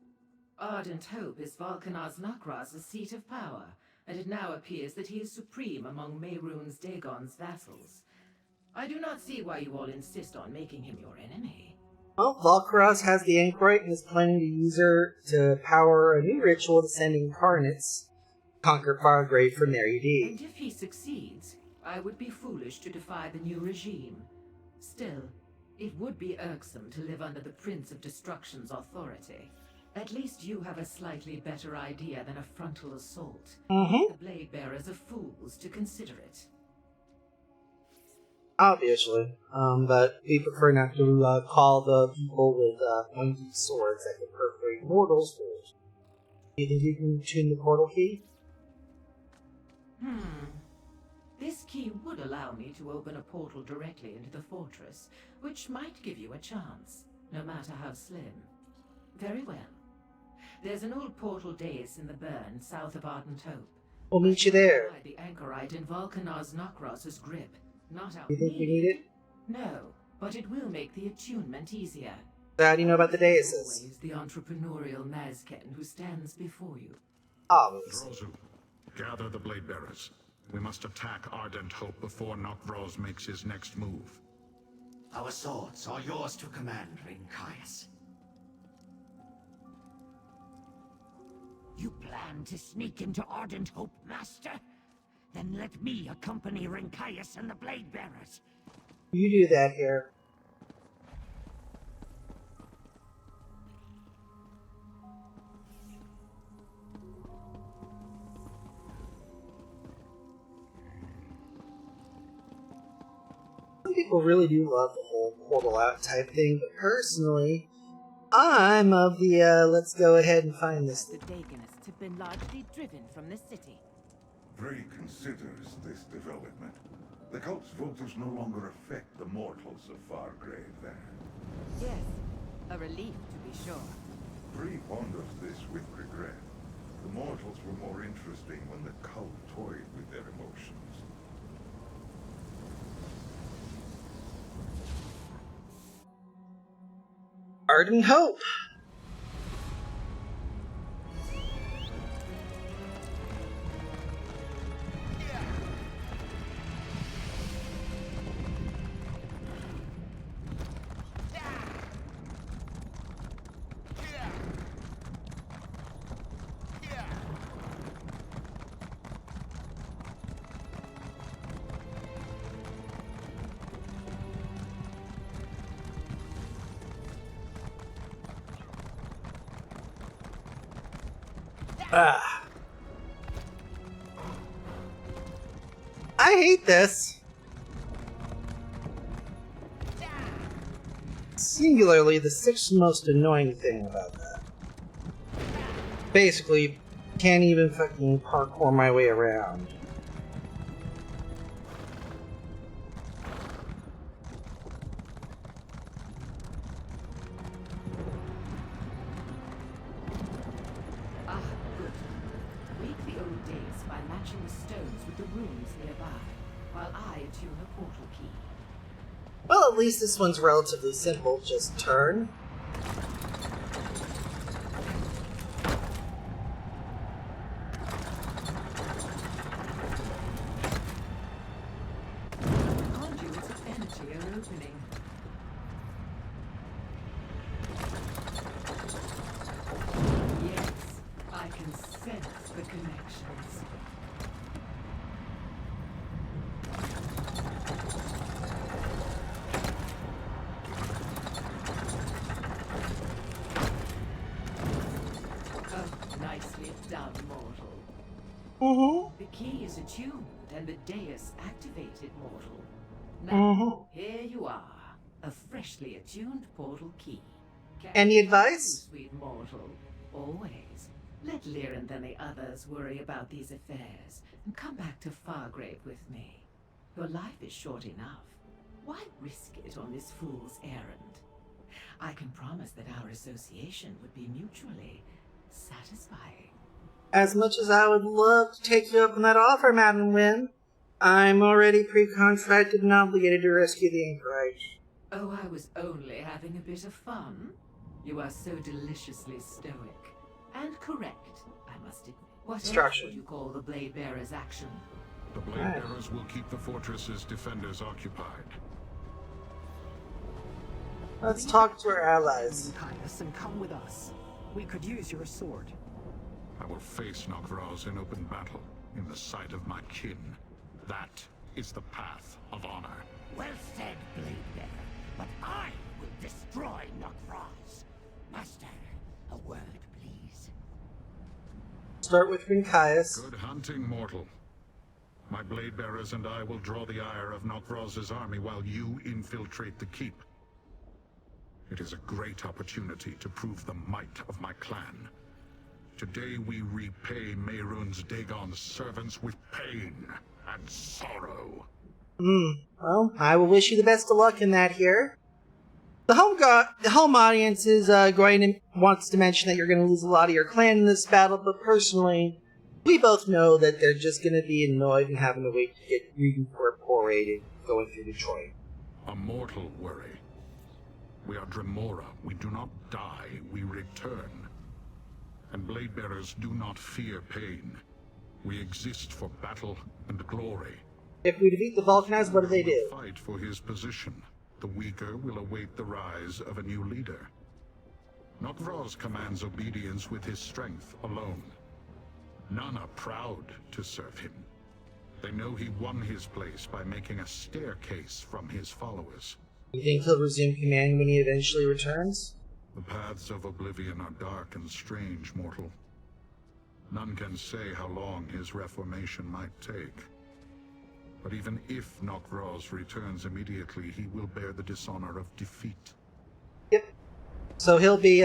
Ardent Hope is Valkanaz Nakraz's seat of power, and it now appears that he is supreme among Mehrunes Dagon's vassals. I do not see why you all insist on making him your enemy. Well, Valkaraz has the Anchorite and is planning to use her to power a new ritual to send incarnates conquer Fargrave for Nerudi. And if he succeeds, I would be foolish to defy the new regime. Still, it would be irksome to live under the Prince of Destruction's authority. At least you have a slightly better idea than a frontal assault. The Blade Bearers are fools to consider it. Obviously. But we prefer not to call the people with pointy swords that can perforate mortals. Do you think you can tune the portal key? This key would allow me to open a portal directly into the fortress, which might give you a chance, no matter how slim. Very well. There's an old portal dais in the burn south of Ardent Hope. We'll meet you there. The Anchorite in Valkanaz Nakras's grip. Not out. You think you need it? No, but it will make the attunement easier. How do you know about the daises? Always the entrepreneurial Mazken who stands before you. Obviously. Drozu, gather the Blade Bearers. We must attack Ardent Hope before Nokvros makes his next move. Our swords are yours to command, Renkias. You plan to sneak into Ardent Hope, Master? Then let me accompany Renkias and the Blade Bearers. You do that here. Some people really do love the whole portal out type thing, but personally, I'm of the let's go ahead and find this. The Dagonists have been largely driven from the city. Frey considers this development. The cult's votes no longer affect the mortals of Fargrave then. Yes, a relief to be sure. Frey ponders this with regret. The mortals were more interesting when the cult toyed with their emotions. Ardent Hope. I hate this. Singularly, the sixth most annoying thing about that. Basically, can't even fucking parkour my way around. Well, at least this one's relatively simple. Just turn. Conduits of energy are opening. Yes, I can sense the connections. The key is attuned and the dais activated, mortal. Now, here you are, a freshly attuned portal key. Any advice? Sweet mortal, always. Let Liren and the others worry about these affairs and come back to Fargrave with me. Your life is short enough. Why risk it on this fool's errand? I can promise that our association would be mutually satisfying. As much as I would love to take you up on that offer, Madam Wynn, I'm already pre-contracted and obligated to rescue the Anchorite. Oh, I was only having a bit of fun. You are so deliciously stoic. And correct, I must admit. What else would you call the Blade Bearer's action? The Blade Bearers will keep the fortress's defenders occupied. Let's talk to our allies. Caius, and come with us. We could use your sword. I will face Nok'Vroz in open battle, in the sight of my kin. That is the path of honor. Well said, Blade Bearer. But I will destroy Nok'Vroz. Master, a word, please. Start with Rincaius. Good hunting, mortal. My Blade Bearers and I will draw the ire of Nok'Vroz's army while you infiltrate the keep. It is a great opportunity to prove the might of my clan. Today we repay Mehrunes Dagon's servants with pain and sorrow. Well, I will wish you the best of luck in that here. The home audience is wants to mention that you're going to lose a lot of your clan in this battle, but personally, we both know that they're just going to be annoyed and having to wait to get reincorporated going through Detroit. A mortal worry. We are Dremora. We do not die, we return. And Blade Bearers do not fear pain. We exist for battle and glory. If we defeat the Vulcanized, what do they do? Fight for his position. The weaker will await the rise of a new leader. Nok'Vroz commands obedience with his strength alone. None are proud to serve him. They know he won his place by making a staircase from his followers. You think he'll resume command when he eventually returns? The paths of oblivion are dark and strange, mortal. None can say how long his reformation might take. But even if Nok'Vroz returns immediately, he will bear the dishonor of defeat. Yep. So he'll be,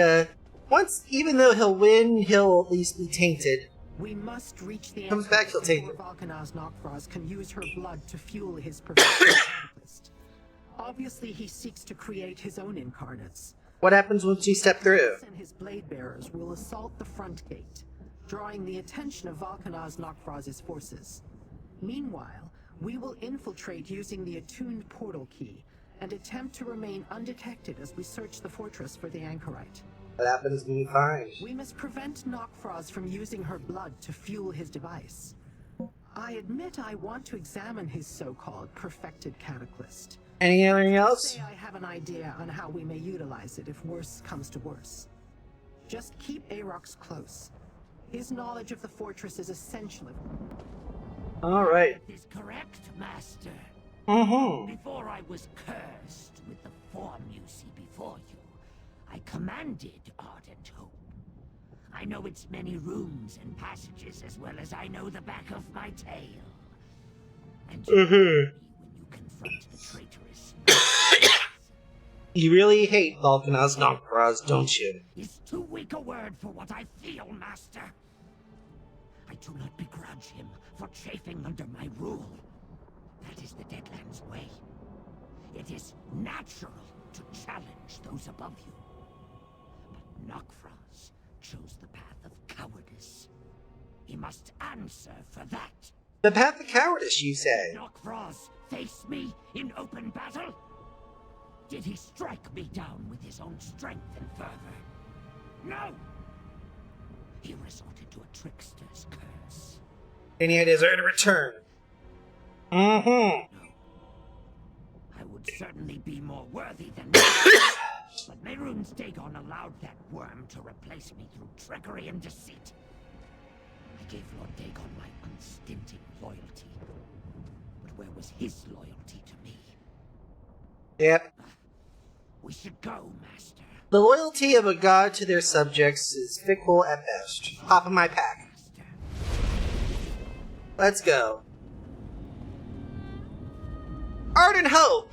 even though he'll win, he'll at least be tainted. We must reach the Comes back, he'll take before it. Vulcanized Nok'Vroz can use her blood to fuel his perfection catalyst. Obviously, he seeks to create his own incarnates. What happens once you step through? And his blade bearers will assault the front gate, drawing the attention of Vulcanized Nok'Vroz's forces. Meanwhile, we will infiltrate using the attuned portal key and attempt to remain undetected as we search the fortress for the Anchorite. What happens when we find? We must prevent Nok'Vroz from using her blood to fuel his device. I admit I want to examine his so-called perfected catalyst. Anything else? I have an idea on how we may utilize it if worse comes to worse. Just keep Arox close. His knowledge of the fortress is essential. Alright. Is correct, Master. Before I was cursed with the form you see before you, I commanded Ardent Hope. I know its many rooms and passages as well as I know the back of my tail. And you when you confront the traitorous. You really hate Vulcanized Nok'Vroz, don't you? Is too weak a word for what I feel, Master. I do not begrudge him for chafing under my rule. That is the Deadlands way. It is natural to challenge those above you. But Nok'Vroz chose the path of cowardice. He must answer for that. The path of cowardice, you say? Did Nok'Vroz face me in open battle? Did he strike me down with his own strength and fervor? No! He resorted to a trickster's curse. And he had his to return. No. I would certainly be more worthy than that. But Mehrunes Dagon allowed that worm to replace me through trickery and deceit. I gave Lord Dagon my unstinting loyalty. But where was his loyalty to me? Yep. We should go, Master. The loyalty of a god to their subjects is fickle at best. Hop in my pack. Let's go. Ardent Hope!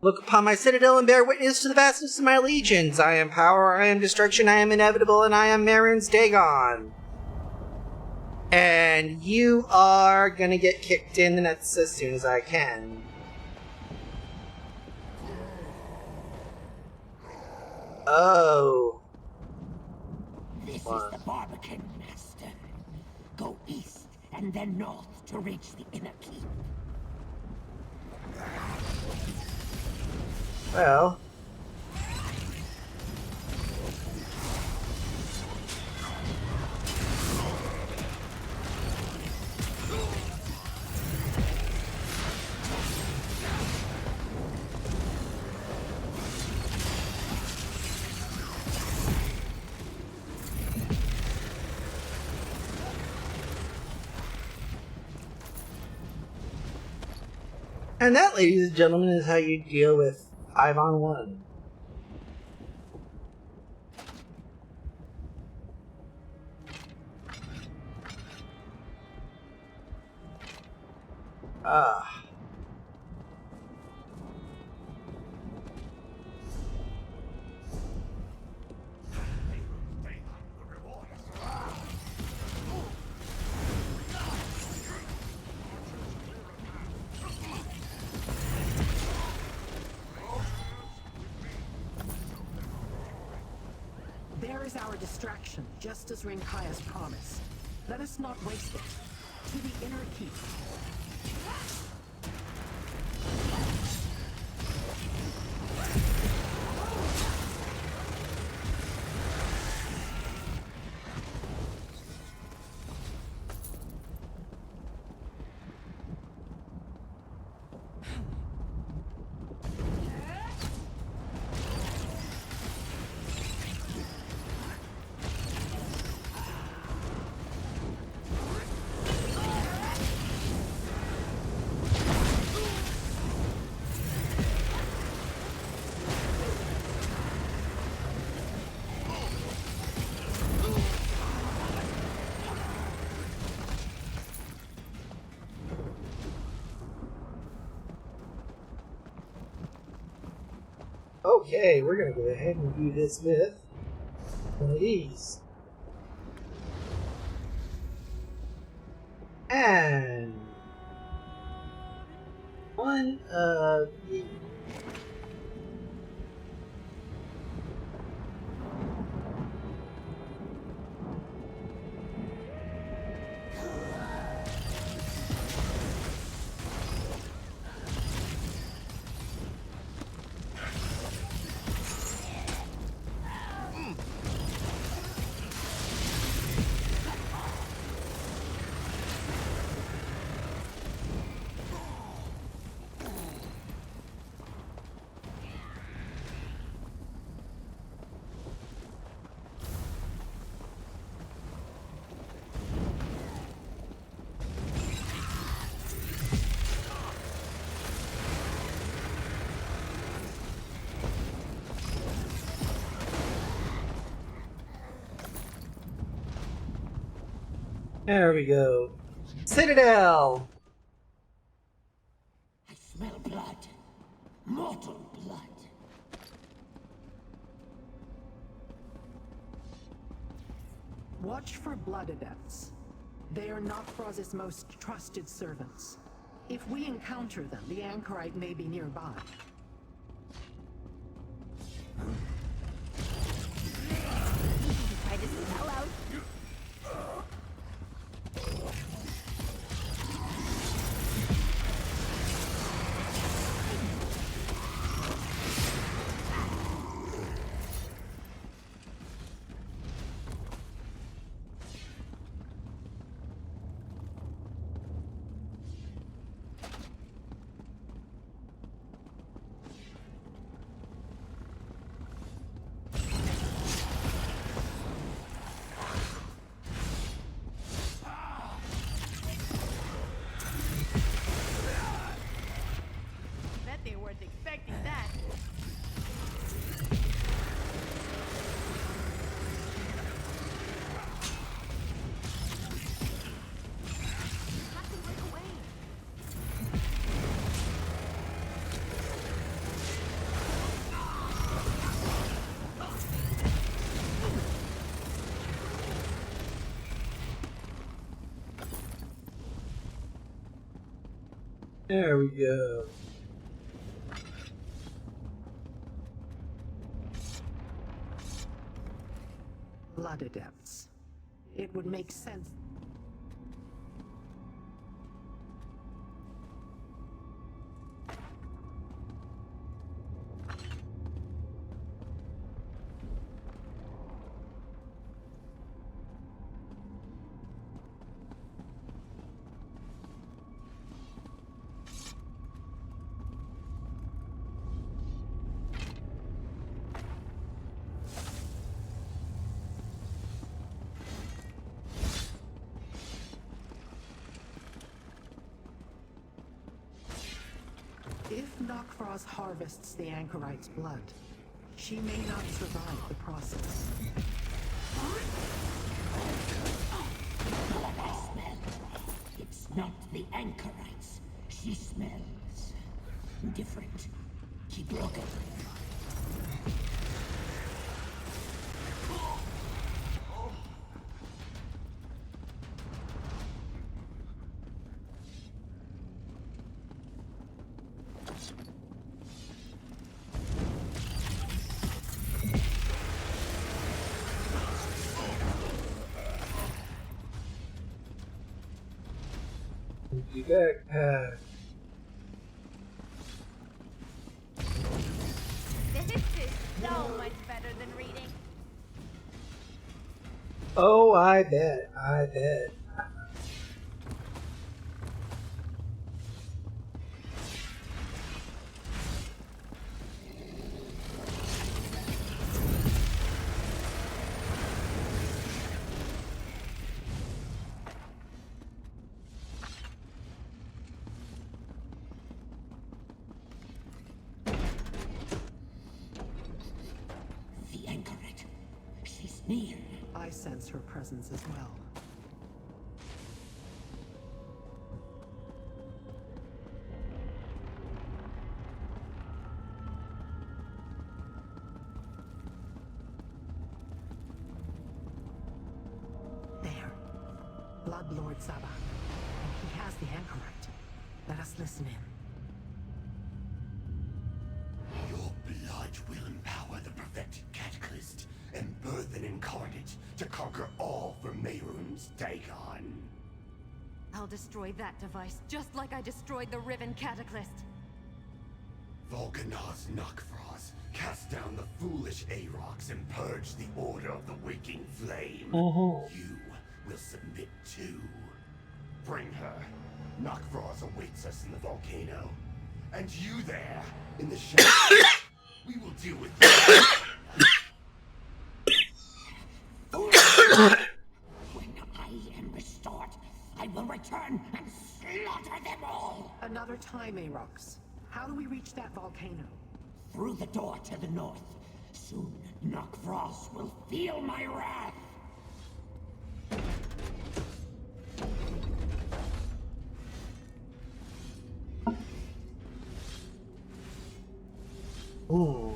Look upon my citadel and bear witness to the vastness of my legions. I am power, I am destruction, I am inevitable, and I am Mehrunes Dagon. And you are gonna get kicked in the nuts as soon as I can. Oh. This is the Barbican, Master. Go east and then north to reach the inner keep. Well. And that, ladies and gentlemen, is how you deal with 5-on-1. Ah. There is our distraction, just as Rinkias promised. Let us not waste it. To the inner keep. Okay, we're gonna go ahead and do this with one of these. And one of these. There we go. Citadel! I smell blood. Mortal blood. Watch for blood adepts. They are Nokfroz's most trusted servants. If we encounter them, the anchorite may be nearby. Try to smell out. They weren't expecting that. Have to break away. There we go. Blood adepts. It would make sense. If Nokfrost harvests the Anchorite's blood, she may not survive the process. Blood I smell. It's not the Anchorites. She smells different. Keep looking. Be back. This is so much better than reading. Oh, I bet. I bet. The Anchorite. She's near. I sense her presence as well. There. Blood Lord Sabah. And he has the Anchorite. Let us listen in. Your blood will empower the perfected cataclysm and birth an incarnate to conquer all for Mehrunes Dagon. I'll destroy that device, just like I destroyed the Riven Cataclysm. Volcanaz Nokfrost, cast down the foolish Arocs and purge the Order of the Waking Flame. You will submit too. Bring her. Nokfrost awaits us in the volcano. And you there, in the shadows. We will deal with you. When I am restored, I will return and slaughter them all! Another time, Arox. How do we reach that volcano? Through the door to the north. Soon, Nokfrost will feel my wrath! Ooh.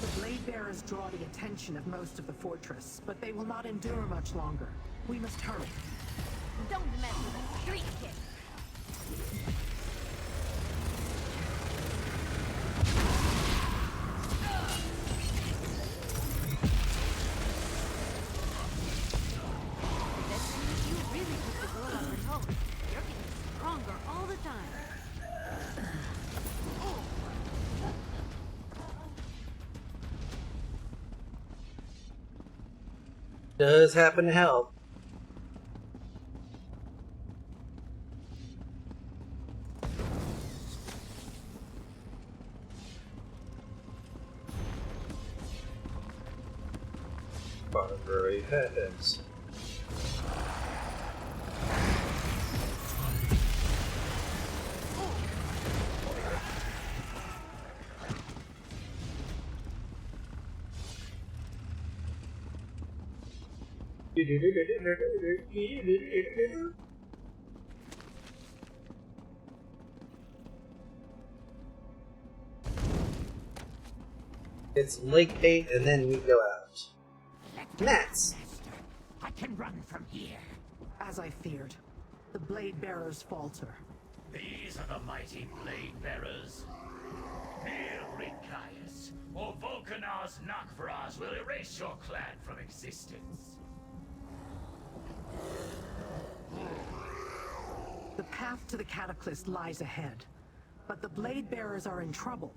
The Blade Bearers draw the attention of most of the fortress, but they will not endure much longer. We must hurry. Don't mess with a street kid. You really put the girl on her toes. You're getting stronger all the time. Does happen to help. Barbary heads. It's lake bait and then we go out. Nats! I can run from here. As I feared, the Blade Bearers falter. These are the mighty blade bearers. Near Rinkias, or Volcanar's Nakvras will erase your clan from existence. The path to the Cataclysm lies ahead, but the Blade Bearers are in trouble.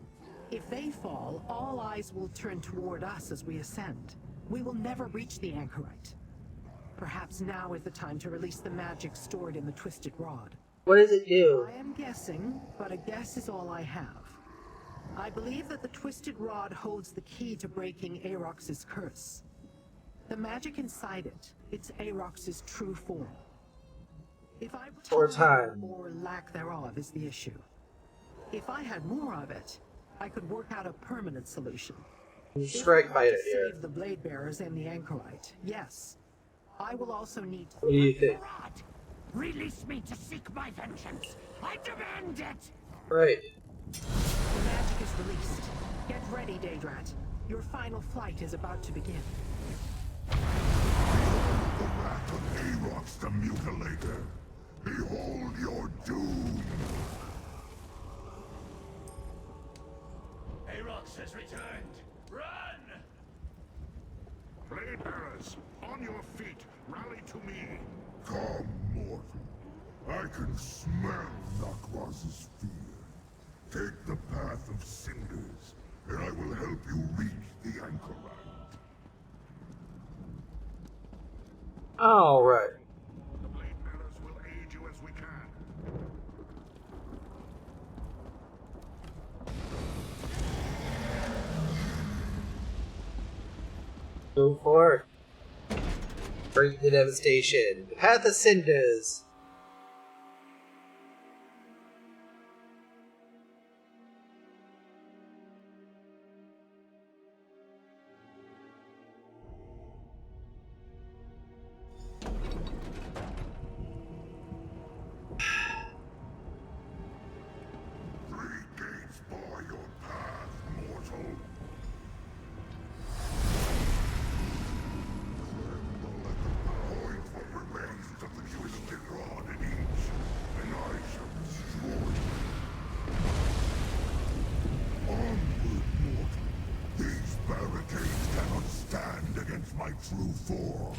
If they fall, all eyes will turn toward us as we ascend. We will never reach the Anchorite. Perhaps now is the time to release the magic stored in the Twisted Rod. What does it do? I am guessing, but a guess is all I have. I believe that the Twisted Rod holds the key to breaking Arox's curse. The magic inside it, it's Arox's true form. If I For time. or lack thereof is the issue. If I had more of it, I could work out a permanent solution. Strike by it here. Save the Blade Bearers and the Anchorite, yes. I will also need to... What do you think? Release me to seek my vengeance. I demand it. Right. The magic is released. Get ready, Daedrat. Your final flight is about to begin. The wrath of Arox the Mutilator. Behold your doom. Arox has returned. Run! Blade bearers, on your feet, rally to me. Come, mortal. I can smell Nakraz's fear. Take the path of cinders, and I will help you reach the Anchorite. All right. The blade bearers will aid you as we can. Go for it. Bring the devastation. The path of cinders. My true form.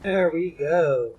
There we go.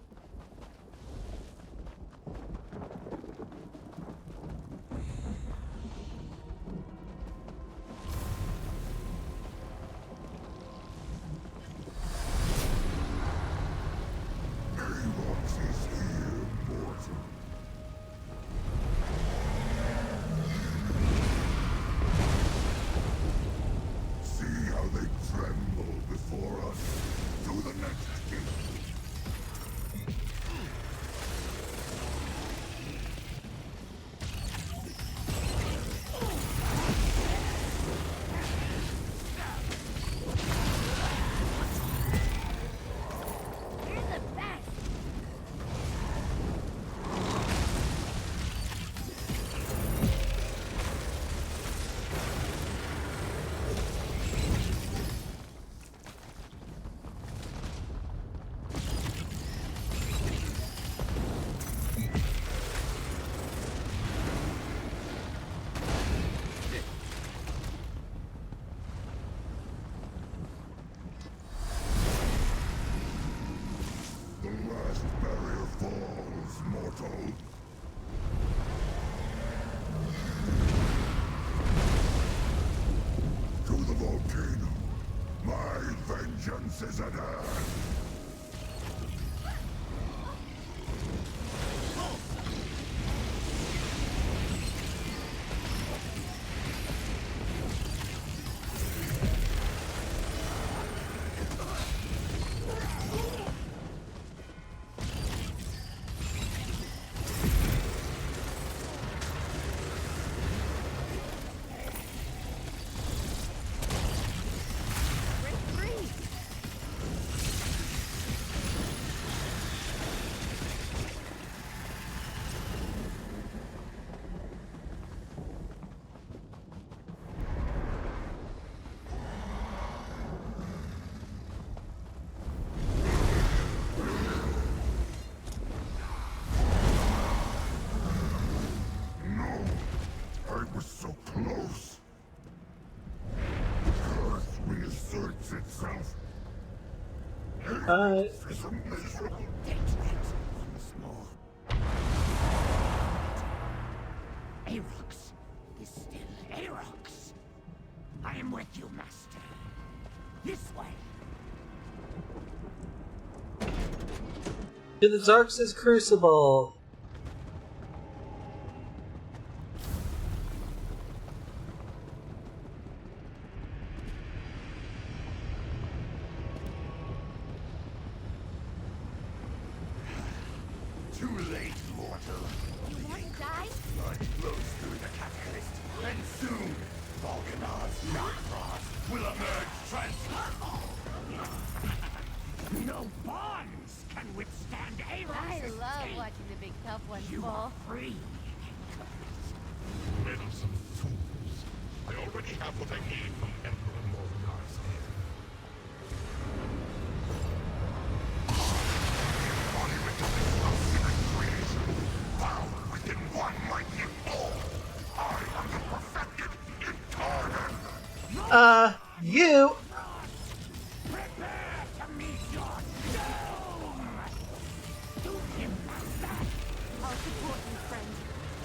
Vengeance is at hand! Arox is still Arox. I am with you, Master. This way. To the Zarx's Crucible. Too late, mortal. You want to die? Blood flows through the catalyst, and soon, Volcanar's Knockfrost will emerge transformed. No bonds can withstand Arox's I love teeth. watching the big tough ones You are fall. free. Meddlesome fools. I already have what I need from Emperor Volcanar's head. Monument of this ultimate creation, found within one mighty all. I am the perfected incarnate. You. Prepare to meet your doom. Do him that. I'll support you, friend.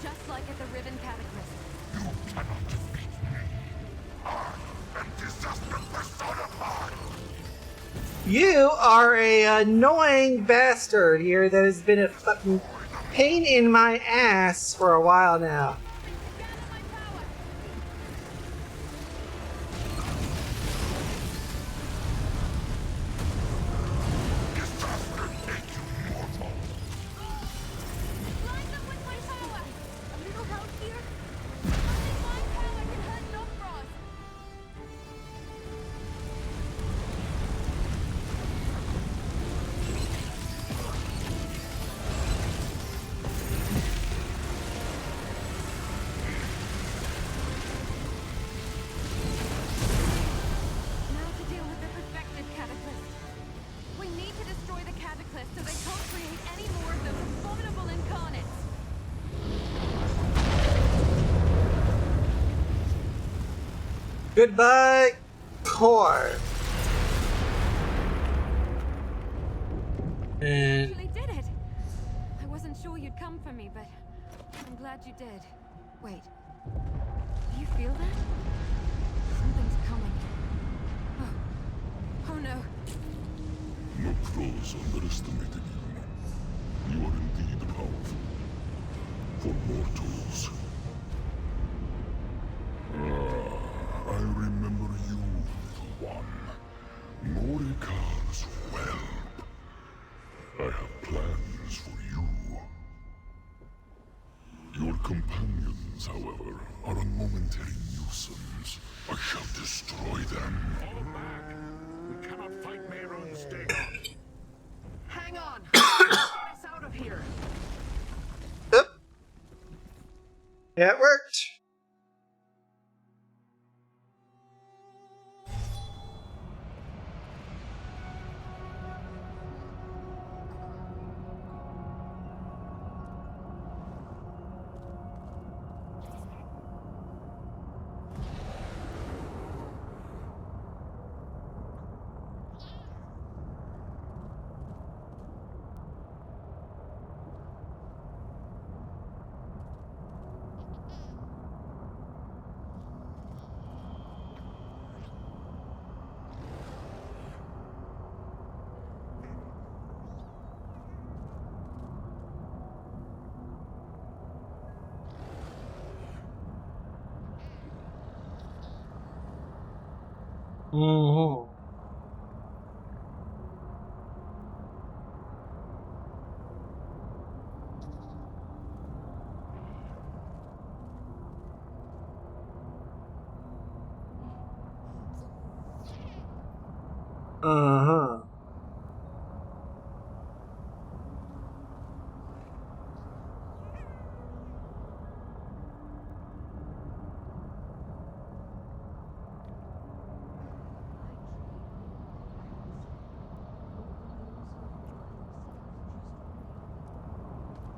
Just like at the Riven Cataclysm. You cannot defeat me. I am disaster personified. You are a annoying bastard here that has been a fucking pain in my ass for a while now. Disaster take you, mortal. Line them with my power. A little help here. Only my power can hurt Knockfrost. Now to deal with the perfected Cataclysm. We need to destroy the Cataclysm so they can't create any more of those abominable incarnates. Goodbye, core. And Actually did it. I wasn't sure you'd come for me, but I'm glad you did. Wait. Do you feel that? Something's coming. Oh. Oh no. Knockfrost underestimated you. You are indeed powerful. For mortals. I remember you, little one. Morikar's whelp. I have plans for you. Your companions, however, are a momentary nuisance. I shall destroy them. Fall back. We cannot fight Mehrunes Dagon. Hang on! Get us out of here! Yep. Yeah, it worked. Mm-hmm. Uh-huh.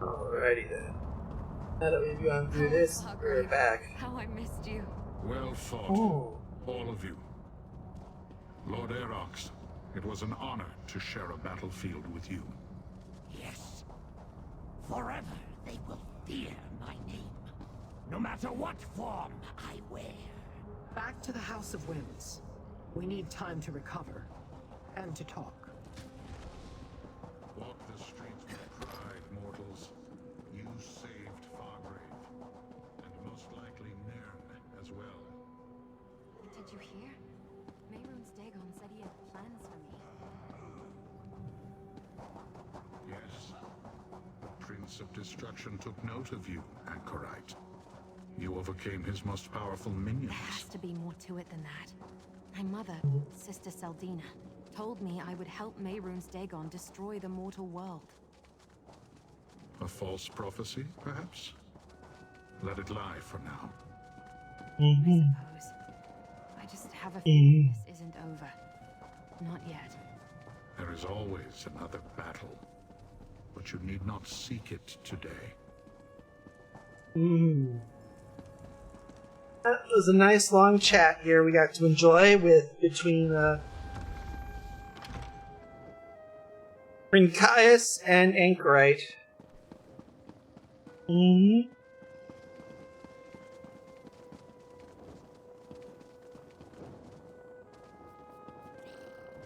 Alrighty then. Now that we've gone through this, we're back. How I missed you. Well fought, Oh. all of you. Lord Arox, It was an honor to share a battlefield with you. Yes. Forever they will fear my name, no matter what form I wear. Back to the House of Winds. We need time to recover. And to talk. Walk the streets with pride, mortals. You saved Fargrave. And most likely Nairn as well. Did you hear? Mehrunes Dagon said he had plans for me. Yes. The Prince of Destruction took note of you, Anchorite. You overcame his most powerful minions. There has to be more to it than that. My mother, Sister Saldina, told me I would help Mehrunes Dagon destroy the mortal world. A false prophecy, perhaps? Let it lie for now. I suppose. I just have a feeling this isn't over. Not yet. There is always another battle, but you need not seek it today. That was a nice long chat here we got to enjoy between Rinkias and Anchorite.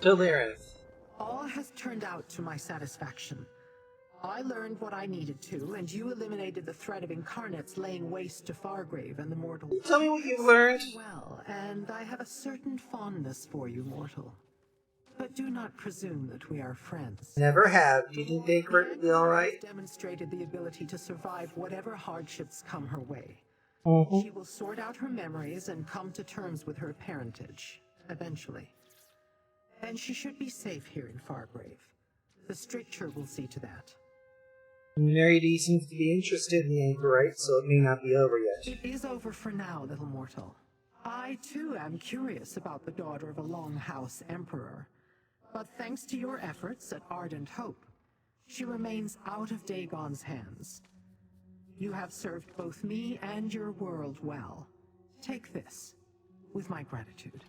Delirith. All has turned out to my satisfaction. I learned what I needed to, and you eliminated the threat of incarnates laying waste to Fargrave and the mortal. Tell me what you've learned. Well, and I have a certain fondness for you, mortal. But do not presume that we are friends. Never have. You didn't think we'd be alright? Demonstrated the ability to survive whatever hardships come her way. She will sort out her memories and come to terms with her parentage, eventually. And she should be safe here in Fargrave. The Stricture will see to that. Nerdy seems to be interested in the Anchorite, so it may not be over yet. It is over for now, little mortal. I, too, am curious about the daughter of a Longhouse Emperor. But thanks to your efforts at Ardent Hope, she remains out of Dagon's hands. You have served both me and your world well. Take this, with my gratitude.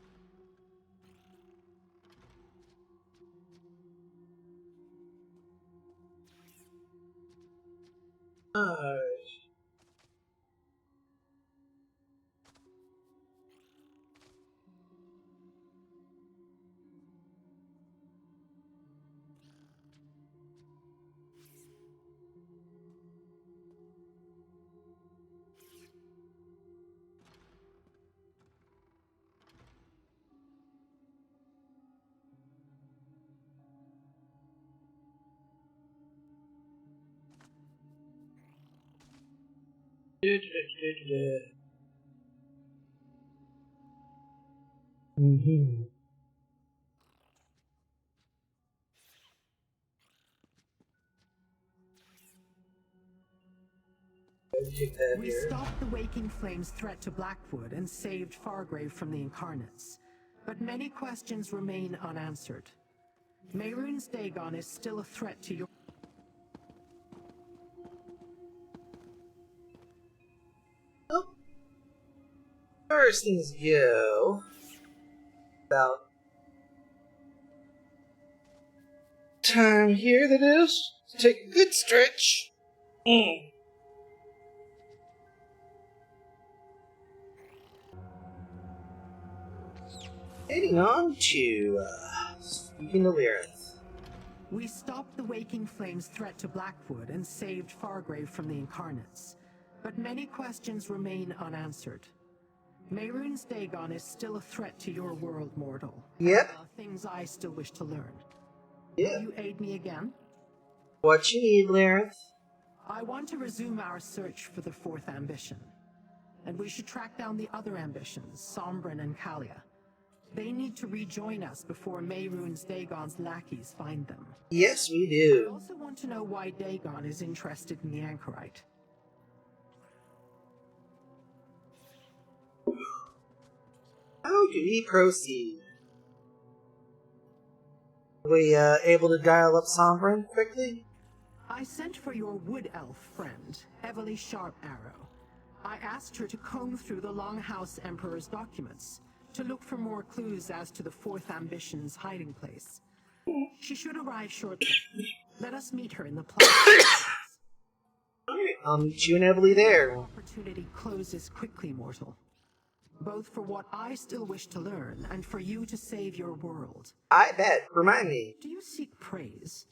We stopped the Waking Flame's threat to Blackwood and saved Fargrave from the Incarnates. But many questions remain unanswered. Mehrunes Dagon is still a threat to your... First things go. About time here, that is. To take a good stretch. Heading on to speaking of Lyrith. We stopped the Waking Flame's threat to Blackwood and saved Fargrave from the Incarnates. But many questions remain unanswered. Mehrunes Dagon is still a threat to your world, mortal. Yep. Things I still wish to learn. Yeah. Will you aid me again? What you need, Lyrith? I want to resume our search for the fourth ambition. And we should track down the other ambitions, Sombrin and Kalia. They need to rejoin us before Mehrunes Dagon's lackeys find them. Yes, we do. I also want to know why Dagon is interested in the Anchorite. How do we proceed? Are we able to dial up Sombrin quickly? I sent for your wood elf friend, Evely Sharp Arrow. I asked her to comb through the Longhouse Emperor's documents to look for more clues as to the fourth ambition's hiding place. She should arrive shortly. Let us meet her in the plaza. I'll meet you inevitably there. Opportunity closes quickly, mortal. Both for what I still wish to learn, and for you to save your world. I bet. Remind me. Do you seek praise?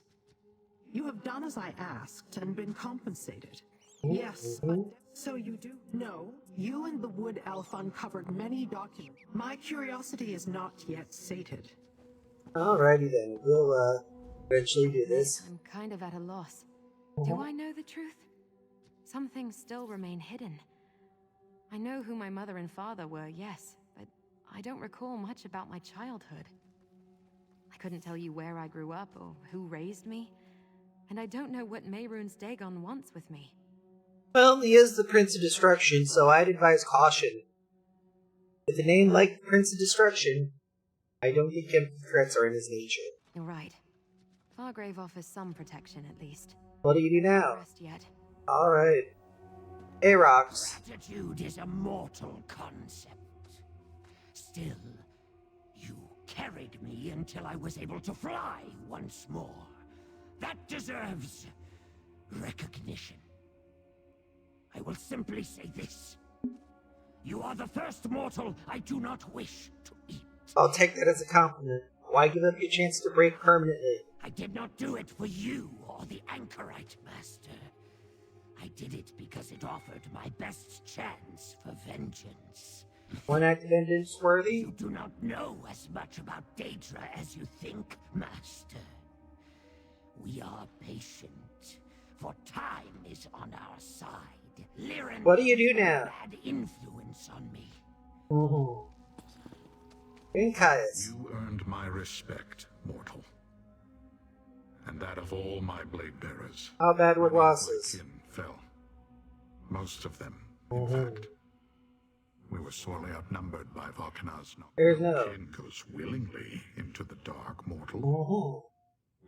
You have done as I asked, and been compensated. Yes, but so you do. No, you and the wood elf uncovered many documents. My curiosity is not yet sated. Alrighty then. We'll, eventually do this. I'm kind of at a loss. Do I know the truth? Some things still remain hidden. I know who my mother and father were, yes, but I don't recall much about my childhood. I couldn't tell you where I grew up or who raised me, and I don't know what Mehrunes Dagon wants with me. Well, he is the Prince of Destruction, so I'd advise caution. With a name like the Prince of Destruction, I don't think empty threats are in his nature. You're right. Fargrave offers some protection, at least. What do you do now? Rest yet. Alright. Aarox. Gratitude is a mortal concept. Still, you carried me until I was able to fly once more. That deserves recognition. I will simply say this. You are the first mortal I do not wish to eat. I'll take that as a compliment. Why give up your chance to break permanently? I did not do it for you or the Anchorite Master. I did it because it offered my best chance for vengeance. One act of vengeance worthy? You do not know as much about Daedra as you think, Master. We are patient, for time is on our side. Liren, what do you do now? Had influence on me. Caius. You earned my respect, mortal. And that of all my blade bearers. How bad were losses? My kin fell. Most of them, in fact. We were sorely outnumbered by Valkanaz. There's no no. kin goes willingly into the dark, mortal.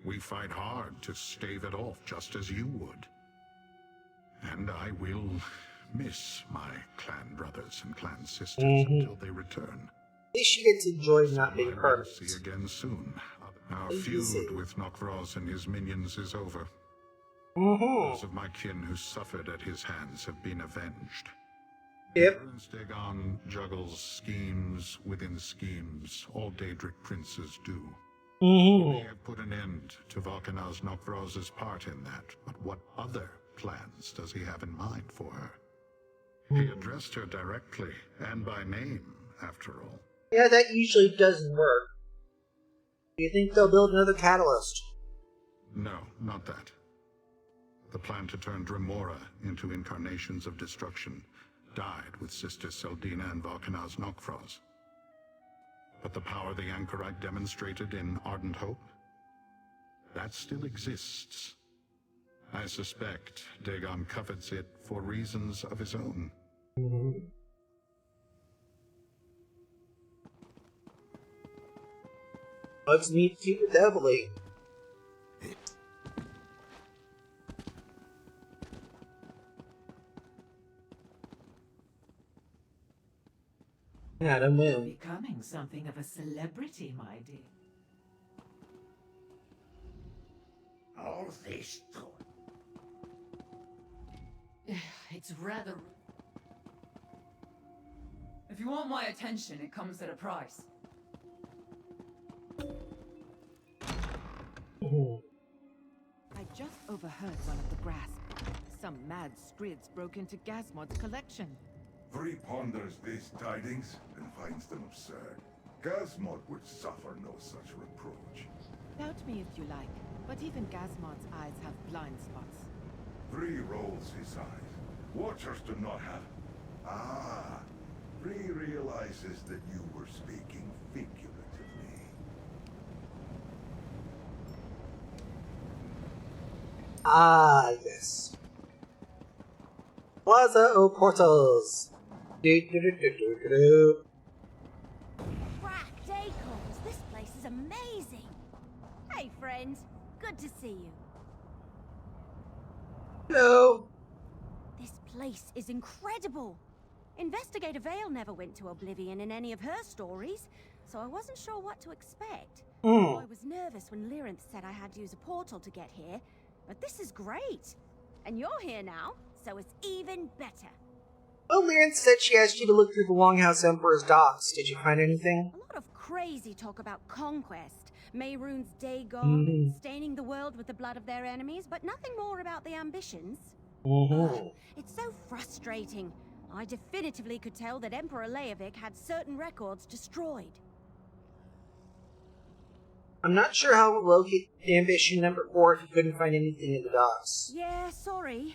We fight hard to stave it off, just as you would. And I will miss my clan brothers and clan sisters until they return. At least you get to enjoy not being permanent. See you again soon. Our feud with Nokvraz and his minions is over. Those of my kin who suffered at his hands have been avenged. Yep. Mehrunes Dagon juggles schemes within schemes, all Daedric princes do. We have put an end to Valkanaz Nokvraz's part in that, but what other plans does he have in mind for her? He addressed her directly, and by name, after all. Yeah, that usually doesn't work. Do you think they'll build another catalyst? No, not that. The plan to turn Dremora into incarnations of destruction died with Sister Seldina and Valkanaz Nokvraz. But the power the Anchorite demonstrated in Ardent Hope, that still exists. I suspect Dagon covets it for reasons of his own. Let's meet Cupid Devily. Adam Moon. Becoming something of a celebrity, my dear. All this It's rather... If you want my attention, it comes at a price. I just overheard one of the grasp. Some mad scrids broke into Gazmod's collection. Free ponders these tidings and finds them absurd. Gazmod would suffer no such reproach. Doubt me if you like, but even Gazmod's eyes have blind spots. Free rolls his eyes. Watchers do not have... Ah! Free realizes that you were speaking figuratively. Ah, yes. Plaza o Portals. Crack Dacons, this place is amazing. Hey friend, good to see you. Hello. This place is incredible. Investigator Vale never went to oblivion in any of her stories, so I wasn't sure what to expect. I was nervous when Lyrinth said I had to use a portal to get here, but this is great. And you're here now, so it's even better. Well, Lyrinth said she asked you to look through the Longhouse Emperor's docks. Did you find anything? A lot of crazy talk about conquest, Mehrunes Dagon, staining the world with the blood of their enemies, but nothing more about the ambitions. It's so frustrating. I definitively could tell that Emperor Leovic had certain records destroyed. I'm not sure how to locate ambition number 4 if you couldn't find anything in the docks. Yeah, sorry.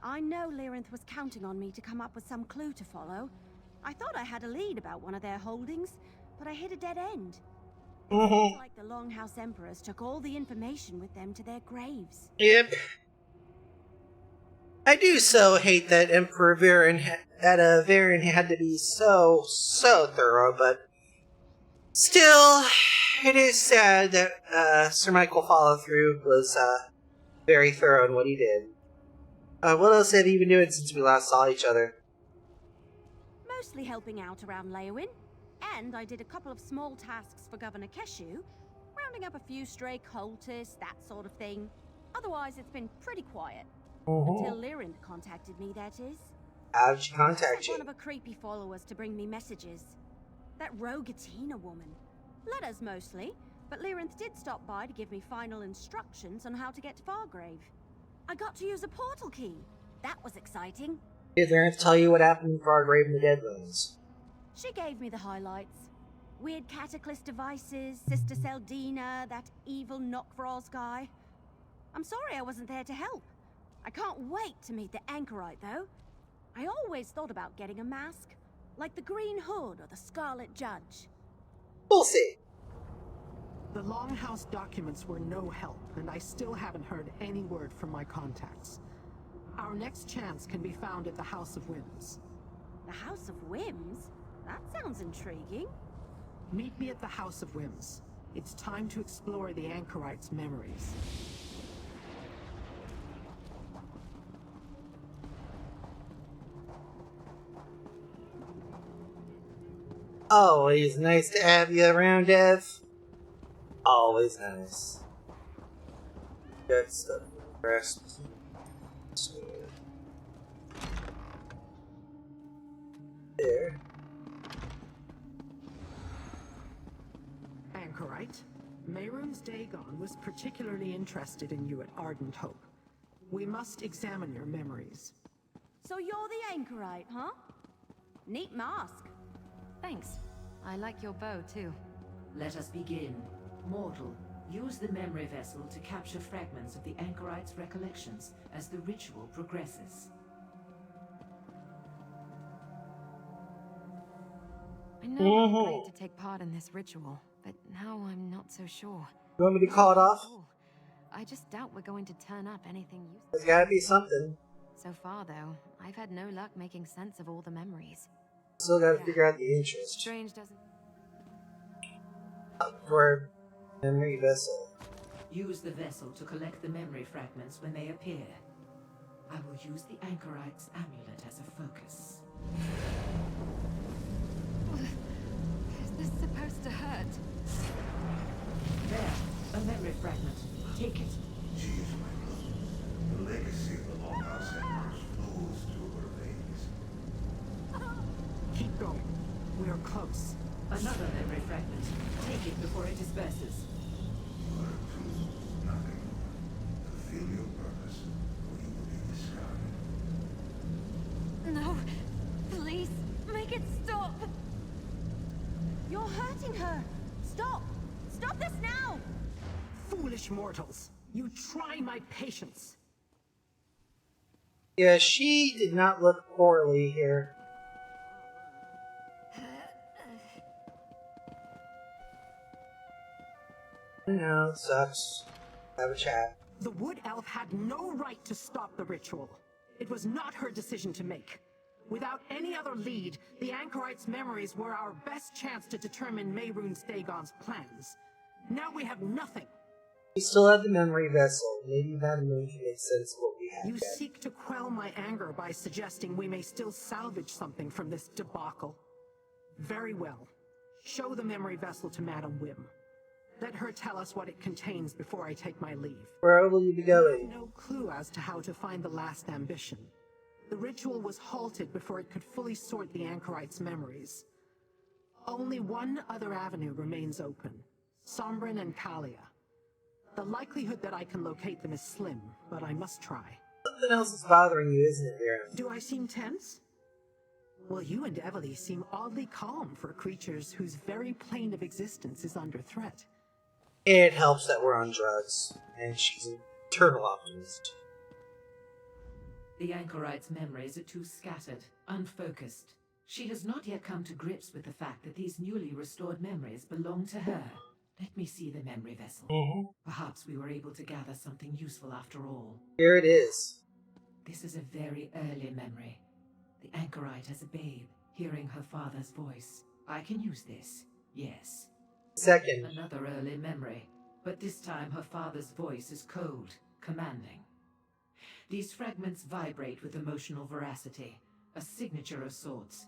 I know Lyrinth was counting on me to come up with some clue to follow. I thought I had a lead about one of their holdings, but I hit a dead end. It seems like the Longhouse Emperors took all the information with them to their graves. Yep. I do so hate that Emperor Varian had to be so thorough, but still, it is sad that Sir Michael Followthrough was very thorough in what he did. What else have you been doing since we last saw each other? Mostly helping out around Leowin, and I did a couple of small tasks for Governor Keshu, rounding up a few stray cultists, that sort of thing. Otherwise, it's been pretty quiet. Until Lyrinth contacted me, that is. How did she contact you? One of her creepy followers to bring me messages. That Rogatina woman. Letters mostly, but Lyrinth did stop by to give me final instructions on how to get to Fargrave. I got to use a portal key. That was exciting. Did Lyrinth tell you what happened in Fargrave and the Deadlands? She gave me the highlights. Weird cataclysm devices, Sister Seldina, that evil Knockfrost guy. I'm sorry I wasn't there to help. I can't wait to meet the Anchorite, though. I always thought about getting a mask, like the Green Hood or the Scarlet Judge. We'll see. The Longhouse documents were no help, and I still haven't heard any word from my contacts. Our next chance can be found at the House of Whims. The House of Whims? That sounds intriguing. Meet me at the House of Whims. It's time to explore the Anchorite's memories. Always nice to have you around, Dev. Always nice. Good stuff. Rest. There. Anchorite, Mehrunes Dagon was particularly interested in you at Ardent Hope. We must examine your memories. So you're the Anchorite, huh? Neat mask. Thanks. I like your bow, too. Let us begin. Mortal, use the memory vessel to capture fragments of the Anchorite's recollections as the ritual progresses. I know I'm ready to take part in this ritual, but now I'm not so sure. You want me to call it off? I just doubt we're going to turn up anything useful. There's gotta be something. So far, though, I've had no luck making sense of all the memories. Still gotta figure out the interest. Strange doesn't... For memory vessel. Use the vessel to collect the memory fragments when they appear. I will use the Anchorite's amulet as a focus. Is this supposed to hurt? There, a memory fragment. Take it. Jeez, Michael. The legacy of the Longhouse Emperors flows through her veins. Keep going. We are close. Another memory fragment. Take it before it disperses. You are to nothing. Fulfill your purpose, or you will be discarded. No. Please, make it stop. You're hurting her. Stop. Stop this now. Foolish mortals. You try my patience. Yeah, she did not look poorly here. I know, it sucks. Have a chat. The Wood Elf had no right to stop the ritual. It was not her decision to make. Without any other lead, the Anchorite's memories were our best chance to determine Mehrunes Dagon's plans. Now we have nothing. We still have the memory vessel. Maybe that can make sense of what we You seek to quell my anger by suggesting we may still salvage something from this debacle. Very well. Show the memory vessel to Madam Wim. Let her tell us what it contains before I take my leave. Where will you be going? I have no clue as to how to find the last ambition. The ritual was halted before it could fully sort the anchorite's memories. Only one other avenue remains open. Sombrin and Kalia. The likelihood that I can locate them is slim, but I must try. Something else is bothering you, isn't it, Mira? Do I seem tense? Well, you and Evely seem oddly calm for creatures whose very plane of existence is under threat. It helps that we're on drugs, and she's an eternal optimist. The anchorite's memories are too scattered, unfocused. She has not yet come to grips with the fact that these newly restored memories belong to her. Let me see the memory vessel. Perhaps we were able to gather something useful after all. Here it is. This is a very early memory. The anchorite as a babe, hearing her father's voice. I can use this, yes. Second. Another early memory, but this time her father's voice is cold, commanding. These fragments vibrate with emotional veracity, a signature of sorts.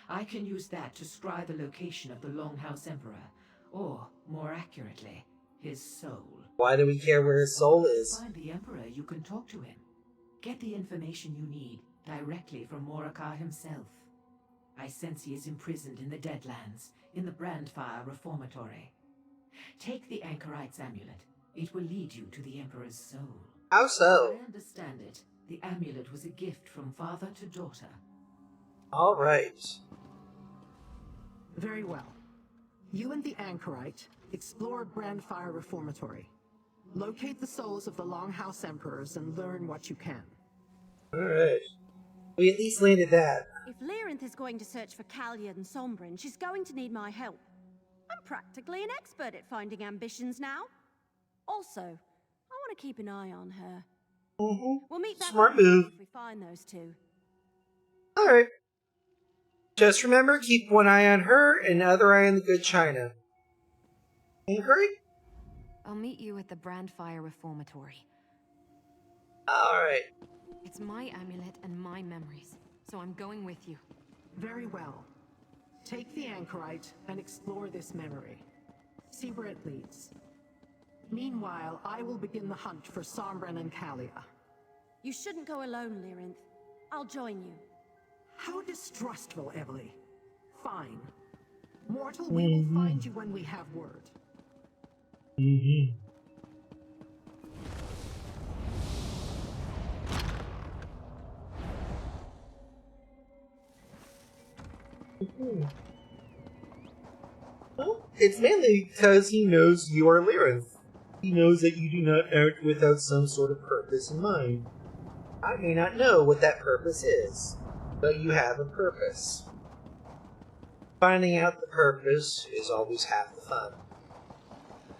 I can use that to scry the location of the Longhouse Emperor, or, more accurately, his soul. Why do we care where his soul is? Find the Emperor, you can talk to him. Get the information you need directly from Moraka himself. I sense he is imprisoned in the Deadlands, in the Brandfire Reformatory. Take the Anchorite's amulet. It will lead you to the Emperor's soul. How so? As I understand it, the amulet was a gift from father to daughter. All right. Very well. You and the Anchorite explore Brandfire Reformatory. Locate the souls of the Longhouse Emperors and learn what you can. All right. We at least landed that. If Lyrinth is going to search for Kalia and Sombrin, she's going to need my help. I'm practically an expert at finding ambitions now. Also, I want to keep an eye on her. We'll meet back Smart move. if we find those two. All right. Just remember, keep one eye on her and the other eye on the good China. Angry? I'll meet you at the Brandfire Reformatory. All right. It's my amulet and my memories, so I'm going with you. Very well. Take the Anchorite and explore this memory. See where it leads. Meanwhile, I will begin the hunt for Sombrin and Kalia. You shouldn't go alone, Lyrinth. I'll join you. How distrustful, Evely. Fine. Mortal, we will find you when we have word. Well, it's mainly because he knows you are Lyrinth. He knows that you do not act without some sort of purpose in mind. I may not know what that purpose is, but you have a purpose. Finding out the purpose is always half the fun.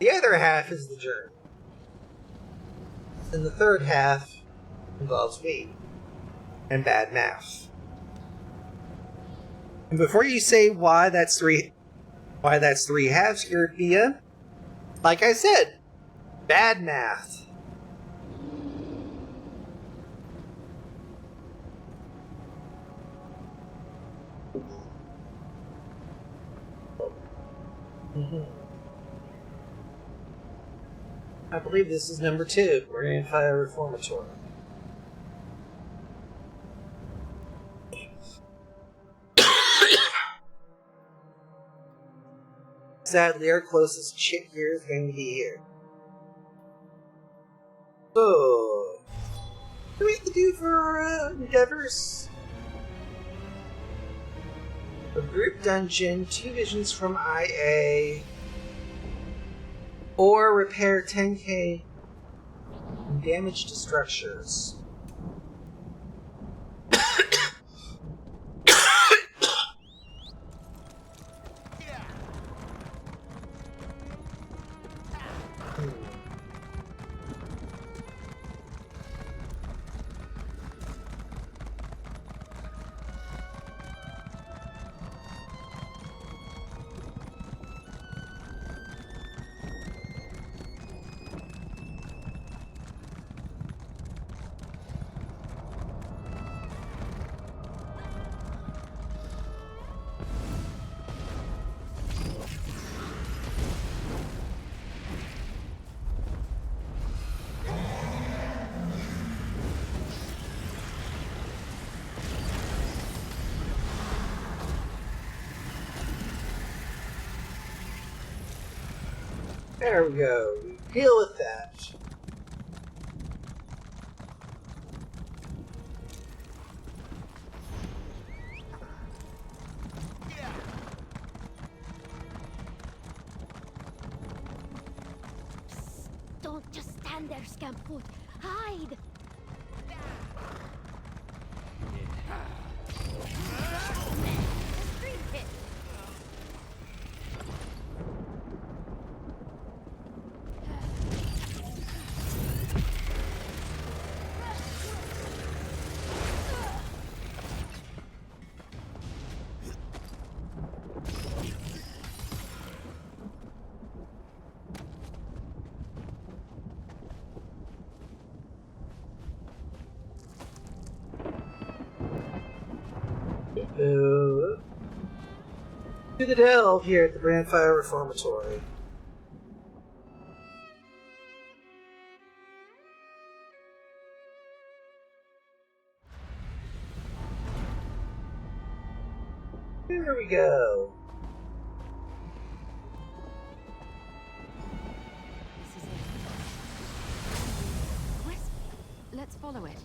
The other half is the journey. And the third half involves me and bad math. And before you say why that's three halves here, Pia, like I said, bad math. I believe this is number 2. Brandfire Reformatory. Sadly, our closest chick here is going to be here. So, what do we have to do for our endeavors? A group dungeon, 2 visions from IA, or repair 10k damage to structures. There we go. We deal with that. Don't just stand there, Scampfoot. Hide! Street hit. To the delve here at the Brandfire Reformatory. Here we go. This is it. Wisp. Let's follow it.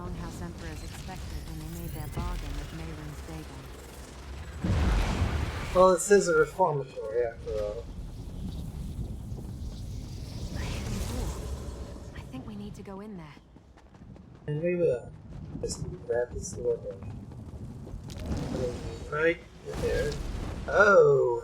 Longhouse Emperors expected when they made their bargain with Mayron's Dagon. Well, it says a reformatory after all. I think we need to go in there. And we will. Just grab this door. Right there. Oh!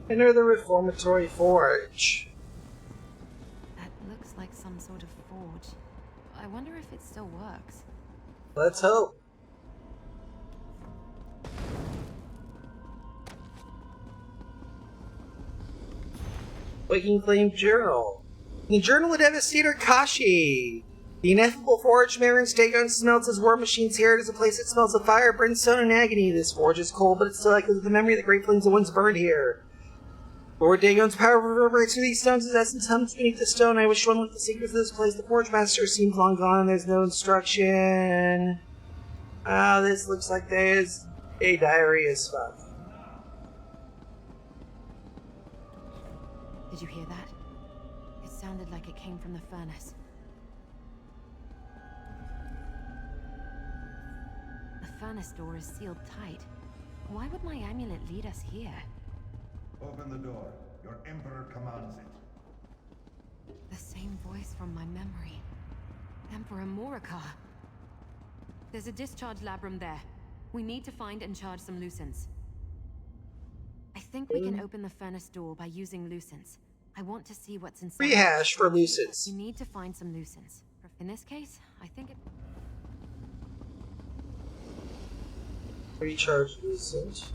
Enter the reformatory forge. That looks like some sort of forge. I wonder if it still works. Let's hope. Waking Flame Journal. The Journal of Devastator Kashi. The ineffable forge Marin's Dagon smelts as war machines here. It is a place that smells of fire, brimstone, and agony. This forge is cold, but it still echoes the memory of the great flames that once burned here. Lord Dagon's power reverberates through these stones as essence hums beneath the stone. I wish one with the secrets of this place. The forge master seems long gone and there's no instruction. Ah, this looks like there's a diary as fuck. Did you hear that? It sounded like it came from the furnace. The furnace door is sealed tight. Why would my amulet lead us here? Open the door. Your Emperor commands it. The same voice from my memory. Emperor Morikar. There's a discharge labrum there. We need to find and charge some lucents. I think we can open the furnace door by using lucents. I want to see what's inside. Rehash for lucents. You need to find some lucents. In this case, I think it... Recharge lucent.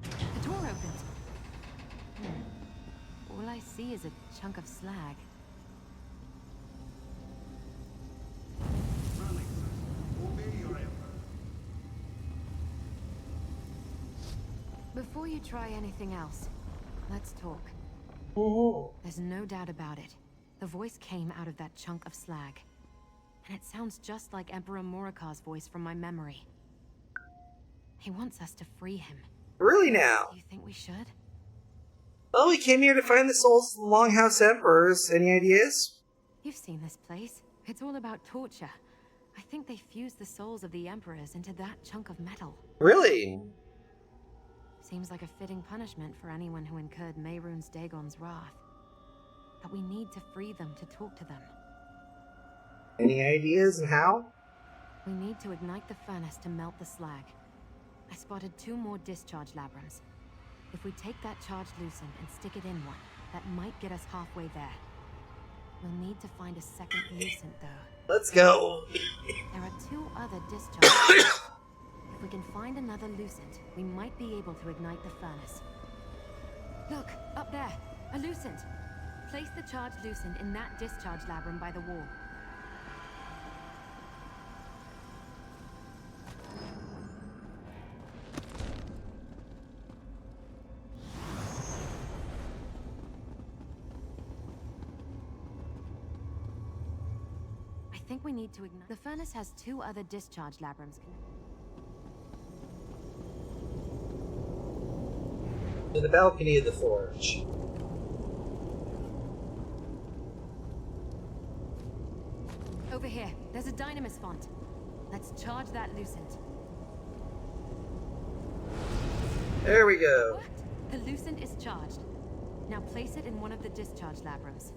The door opens. All I see is a chunk of slag. Before you try anything else, let's talk. There's no doubt about it. The voice came out of that chunk of slag. And it sounds just like Emperor Morikar's voice from my memory. He wants us to free him. Really now? Do you think we should? Well, we came here to find the souls of the Longhouse Emperors. Any ideas? You've seen this place. It's all about torture. I think they fused the souls of the Emperors into that chunk of metal. Really? Seems like a fitting punishment for anyone who incurred Mehrunes Dagon's wrath. But we need to free them to talk to them. Any ideas on how? We need to ignite the furnace to melt the slag. I spotted 2 more discharge labrums. If we take that charged lucent and stick it in one, that might get us halfway there. We'll need to find a second lucent, though. Let's go. There are 2 other discharge. If we can find another lucent, we might be able to ignite the furnace. Look, up there, a lucent. Place the charged lucent in that discharge labrum by the wall. I think we need to ignite. The furnace has 2 other discharge labrums. To the balcony of the forge. Over here, there's a dynamis font. Let's charge that lucent. There we go. What? The lucent is charged. Now place it in one of the discharge labrums.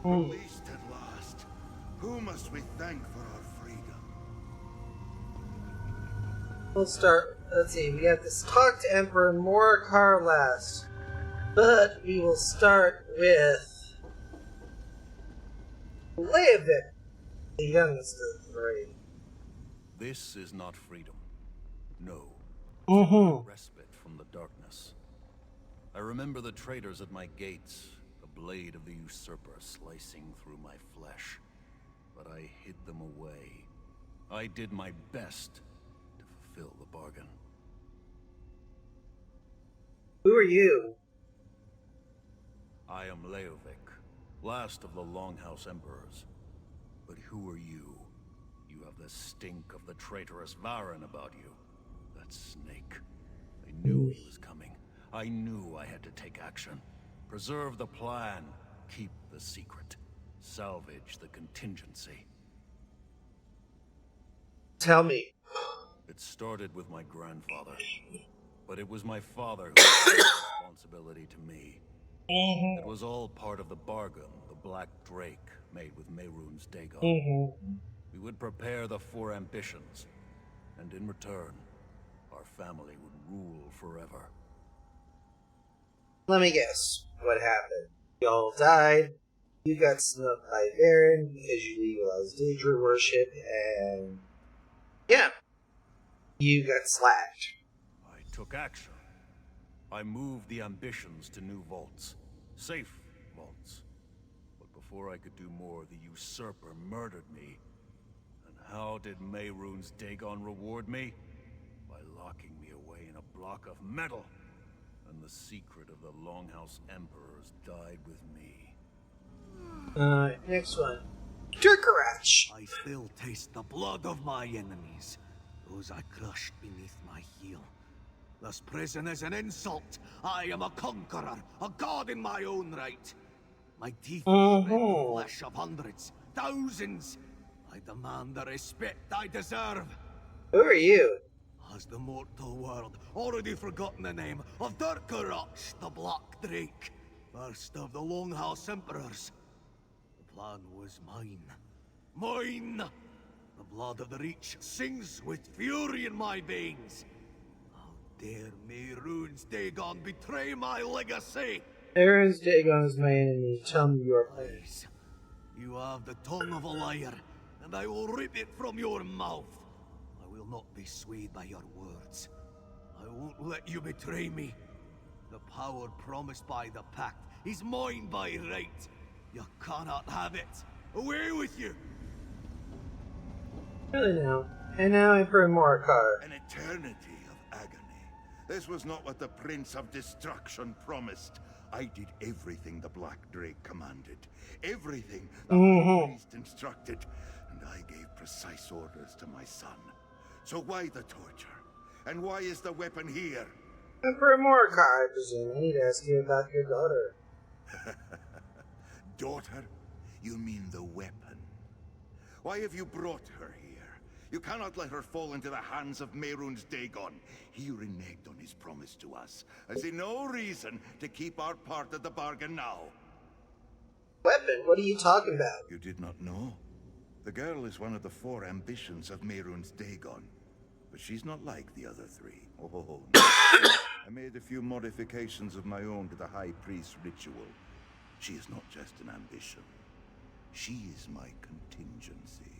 Released at last. Who must we thank for our freedom? We'll start. Let's see. We have to talk to Emperor Morikar last, but we will start with Leovic, the youngest of the 3. This is not freedom. No. Respite from the darkness. I remember the traitors at my gates. The blade of the usurper slicing through my flesh. But I hid them away. I did my best to fulfill the bargain. Who are you? I am Leovic, last of the Longhouse Emperors. But who are you? You have the stink of the traitorous Varen about you. That snake. I knew he was coming. I knew I had to take action. Preserve the plan. Keep the secret. Salvage the contingency. Tell me. It started with my grandfather. But it was my father who gave the responsibility to me. It was all part of the bargain the Black Drake made with Mehrunes Dagon. We would prepare the 4 ambitions, and in return, our family would rule forever. Let me guess. What happened? Y'all died. You got snubbed by Baron because you legalized Daedra worship, and yeah, you got slacked. I took action. I moved the ambitions to new vaults. Safe vaults. But before I could do more, the usurper murdered me. And how did Mehrunes Dagon reward me? By locking me away in a block of metal. And the secret of the Longhouse Emperors died with me. Next one. Turkarach. I still taste the blood of my enemies. Those I crushed beneath my heel. This prison is an insult. I am a conqueror, a god in my own right. My teeth have spread the flesh of hundreds, thousands. I demand the respect I deserve. Who are you? Has the mortal world already forgotten the name of Turkarach, the Black Drake, first of the Longhouse Emperors? The plan was mine. Mine! The blood of the Reach sings with fury in my veins. How dare Mehrunes Dagon betray my legacy? Mehrunes Dagon is my enemy. Tell me your place. You have the tongue of a liar, and I will rip it from your mouth. I will not be swayed by your words. I won't let you betray me. The power promised by the Pact is mine by right. You cannot have it. Away with you! Really now. And now Emperor Morcar. An eternity of agony. This was not what the Prince of Destruction promised. I did everything the Black Drake commanded. Everything the High Priest instructed. And I gave precise orders to my son. So why the torture? And why is the weapon here? Emperor Morcar, I presume. I need to ask you about your daughter. Daughter? You mean the weapon? Why have you brought her here? You cannot let her fall into the hands of Mehrunes Dagon. He reneged on his promise to us. I see no reason to keep our part of the bargain now. Weapon? What are you talking about? You did not know? The girl is one of the 4 ambitions of Mehrunes Dagon. But she's not like the other 3. Oh, no. I made a few modifications of my own to the High Priest's ritual. She is not just an ambition. She is my contingency.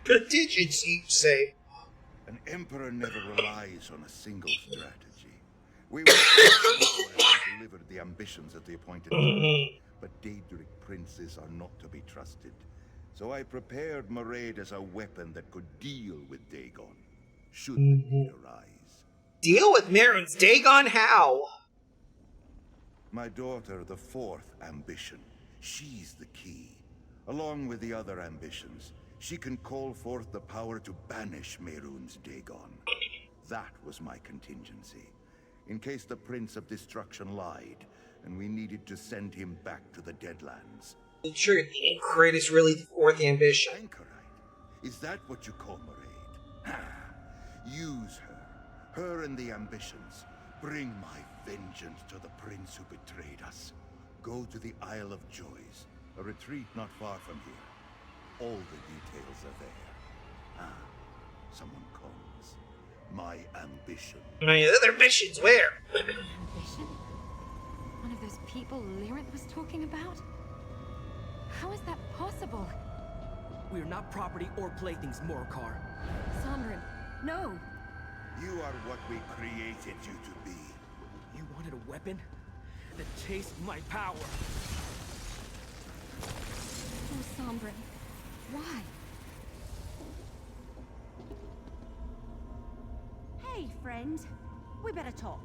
Contingency, you say? An emperor never relies on a single strategy. We were delivered the ambitions at the appointed time, but Daedric princes are not to be trusted. So I prepared Mairead as a weapon that could deal with Dagon, should the need arise. Deal with Mehrunes Dagon? How? My daughter, the 4th ambition. She's the key. Along with the other ambitions, she can call forth the power to banish Mehrunes Dagon. That was my contingency. In case the Prince of Destruction lied, and we needed to send him back to the Deadlands. Sure, the Anchorite is really the 4th ambition. Anchorite? Is that what you call Mairead? Use her. Her and the ambitions. Bring my vengeance to the prince who betrayed us. Go to the Isle of Joys, a retreat not far from here. All the details are there. Someone comes. My ambition. My other missions, where? Ambition? One of those people Lyrinth was talking about? How is that possible? We are not property or playthings, Morcar. Sandrin, no! You are what we created you to be. You wanted a weapon? Then taste my power! Oh, Sandrin. Why? Hey, friend. We better talk.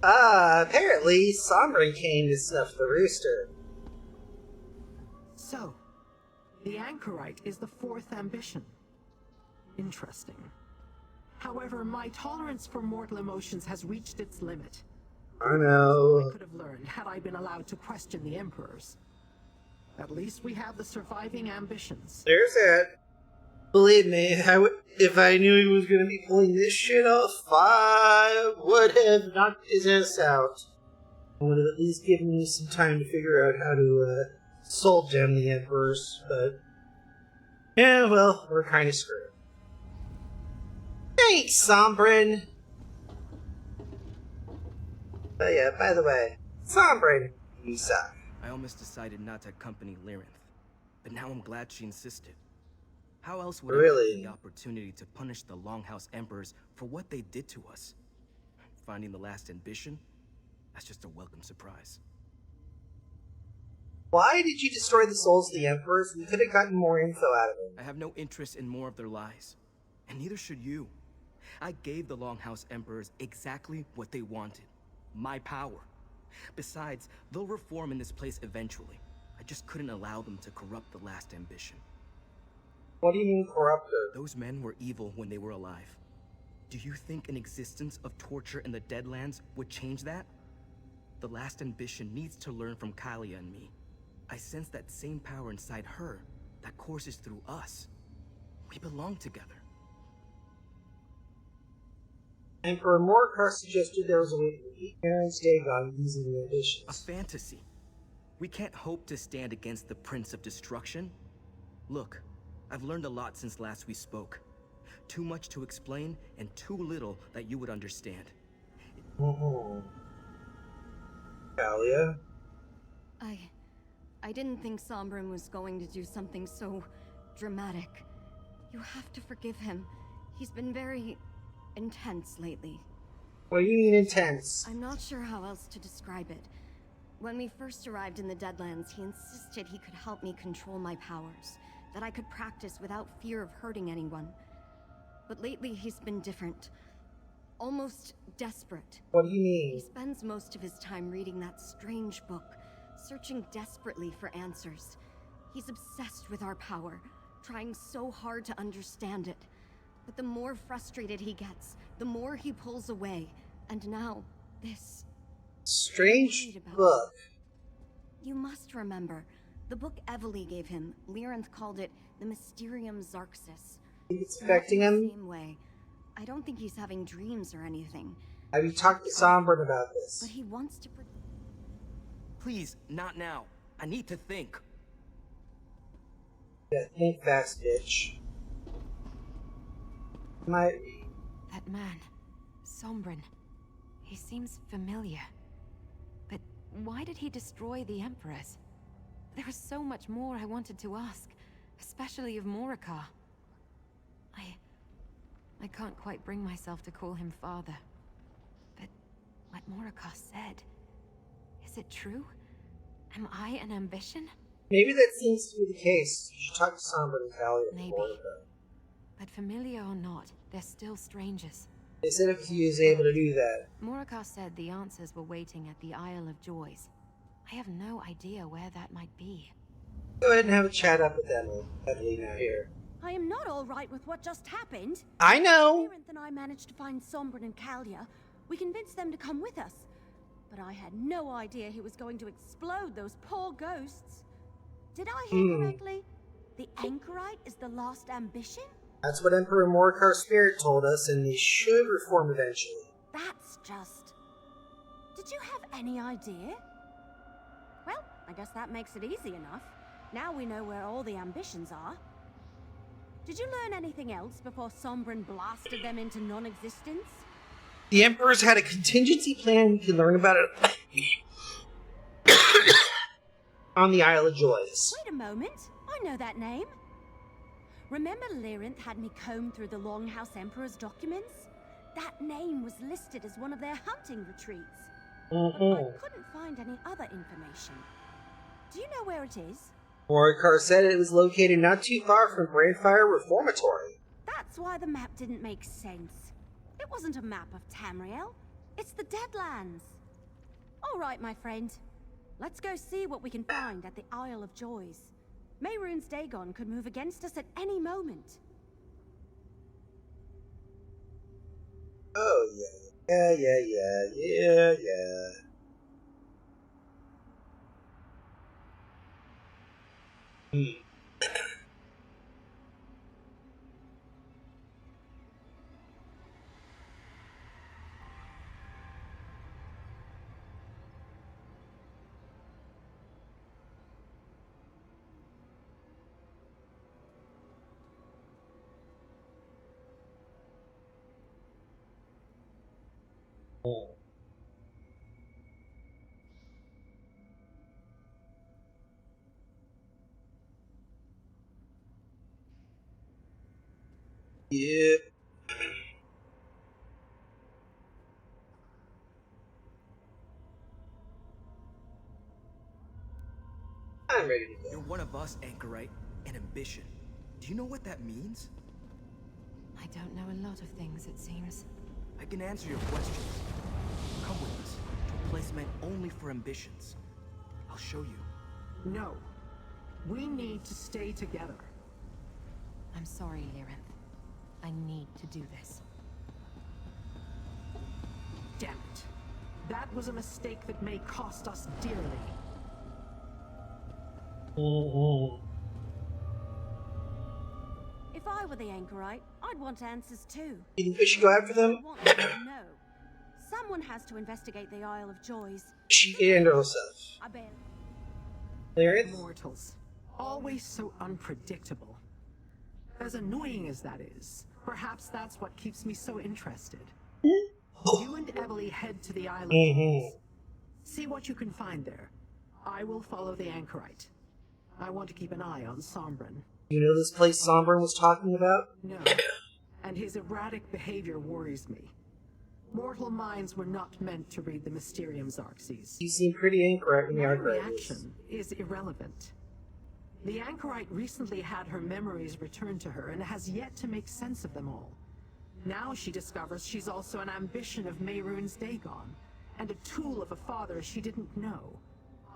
Apparently, Sombrin came to snuff the rooster. So, The anchorite is the fourth ambition. Interesting. However, my tolerance for mortal emotions has reached its limit. I know. I could have learned had I been allowed to question the emperors. At least we have the surviving ambitions. There's that. Believe me, if I knew he was going to be pulling this shit off, I would have knocked his ass out. I would have at least given me some time to figure out how to soul gem the emperors, but yeah, well, we're kind of screwed. Thanks, Sombrin! Oh yeah, by the way, Sombrin, you suck. I almost decided not to accompany Lyrinth, but now I'm glad she insisted. How else would I have the opportunity to punish the Longhouse Emperors for what they did to us? Finding the last ambition? That's just a welcome surprise. Why did you destroy the souls of the Emperors? We could have gotten more info out of them. I have no interest in more of their lies, and neither should you. I gave the Longhouse Emperors exactly what they wanted. My power. Besides, they'll reform in this place eventually. I just couldn't allow them to corrupt the last ambition. What do you mean corrupted? Those men were evil when they were alive. Do you think an existence of torture in the Deadlands would change that? The last ambition needs to learn from Kalia and me. I sense that same power inside her that courses through us. We belong together. Emperor Morcar suggested there was a way to defeat Aaron's Dagon using the ambitions. A fantasy. We can't hope to stand against the Prince of Destruction. Look, I've learned a lot since last we spoke. Too much to explain, and too little that you would understand. Kalia? I didn't think Sombrin was going to do something so dramatic. You have to forgive him. He's been very intense lately. What do you mean intense? I'm not sure how else to describe it. When we first arrived in the Deadlands, he insisted he could help me control my powers, that I could practice without fear of hurting anyone. But lately he's been different. Almost desperate. What do you mean? He spends most of his time reading that strange book, searching desperately for answers. He's obsessed with our power, trying so hard to understand it. But the more frustrated he gets, the more he pulls away. And now, this strange book. You must remember, the book Evely gave him, Lyrinth called it the Mysterium Xarxis. It's affecting him? Same way. I don't think he's having dreams or anything. Have you talked to Sombrin about this? But he wants to... Please, not now. I need to think. Yeah, think fast, bitch. That man, Sombrin. He seems familiar. But why did he destroy the Emperors? There was so much more I wanted to ask, especially of Morcar. I can't quite bring myself to call him father. But what Morcar said, is it true? Am I an ambition? Maybe that seems to be the case. You should talk to Sombrin and Kalia. Maybe. But familiar or not, they're still strangers. They said if he was able to do that. Morcar said the answers were waiting at the Isle of Joys. I have no idea where that might be. Go ahead and have a chat up with Emily now here. I am not all right with what just happened. I know. Lyrinth and I managed to find Sombrin and Kalia. We convinced them to come with us. But I had no idea he was going to explode those poor ghosts. Did I hear correctly? The anchorite is the last ambition? That's what Emperor Morcar's spirit told us, and they should reform eventually. That's just... Did you have any idea? Well, I guess that makes it easy enough. Now we know where all the ambitions are. Did you learn anything else before Sombrin blasted them into non-existence? The Emperors had a contingency plan. We can learn about it on the Isle of Joys. Wait a moment. I know that name. Remember Lyrinth had me comb through the Longhouse Emperor's documents? That name was listed as one of their hunting retreats. But I couldn't find any other information. Do you know where it is? Morcar said it was located not too far from Brandfire Reformatory. That's why the map didn't make sense. It wasn't a map of Tamriel. It's the Deadlands. All right, my friend. Let's go see what we can find at the Isle of Joys. Mehrunes Dagon could move against us at any moment. Oh, yeah. Yeah. I'm ready to go. You're one of us, Anchorite, and ambition. Do you know what that means? I don't know a lot of things, it seems. I can answer your questions. Come with us to a place meant only for ambitions. I'll show you. No. We need to stay together. I'm sorry, Lyrinth. I need to do this. Damn it. That was a mistake that may cost us dearly. If I were the Anchorite, I'd want answers too. You think we should go after them? No. Someone has to investigate the Isle of Joys. She and herself. I bet. Lyrinth? Mortals. Always so unpredictable. As annoying as that is, perhaps that's what keeps me so interested. You and Emily head to the Isle of Joys. See what you can find there. I will follow the Anchorite. I want to keep an eye on Sombrin. You know this place Sombrin was talking about? No. And his erratic behavior worries me. Mortal minds were not meant to read the Mysterium, Xarxes. You seem pretty incorrect in My your reaction is irrelevant. The Anchorite recently had her memories returned to her and has yet to make sense of them all. Now she discovers she's also an ambition of Mehrunes Dagon, and a tool of a father she didn't know.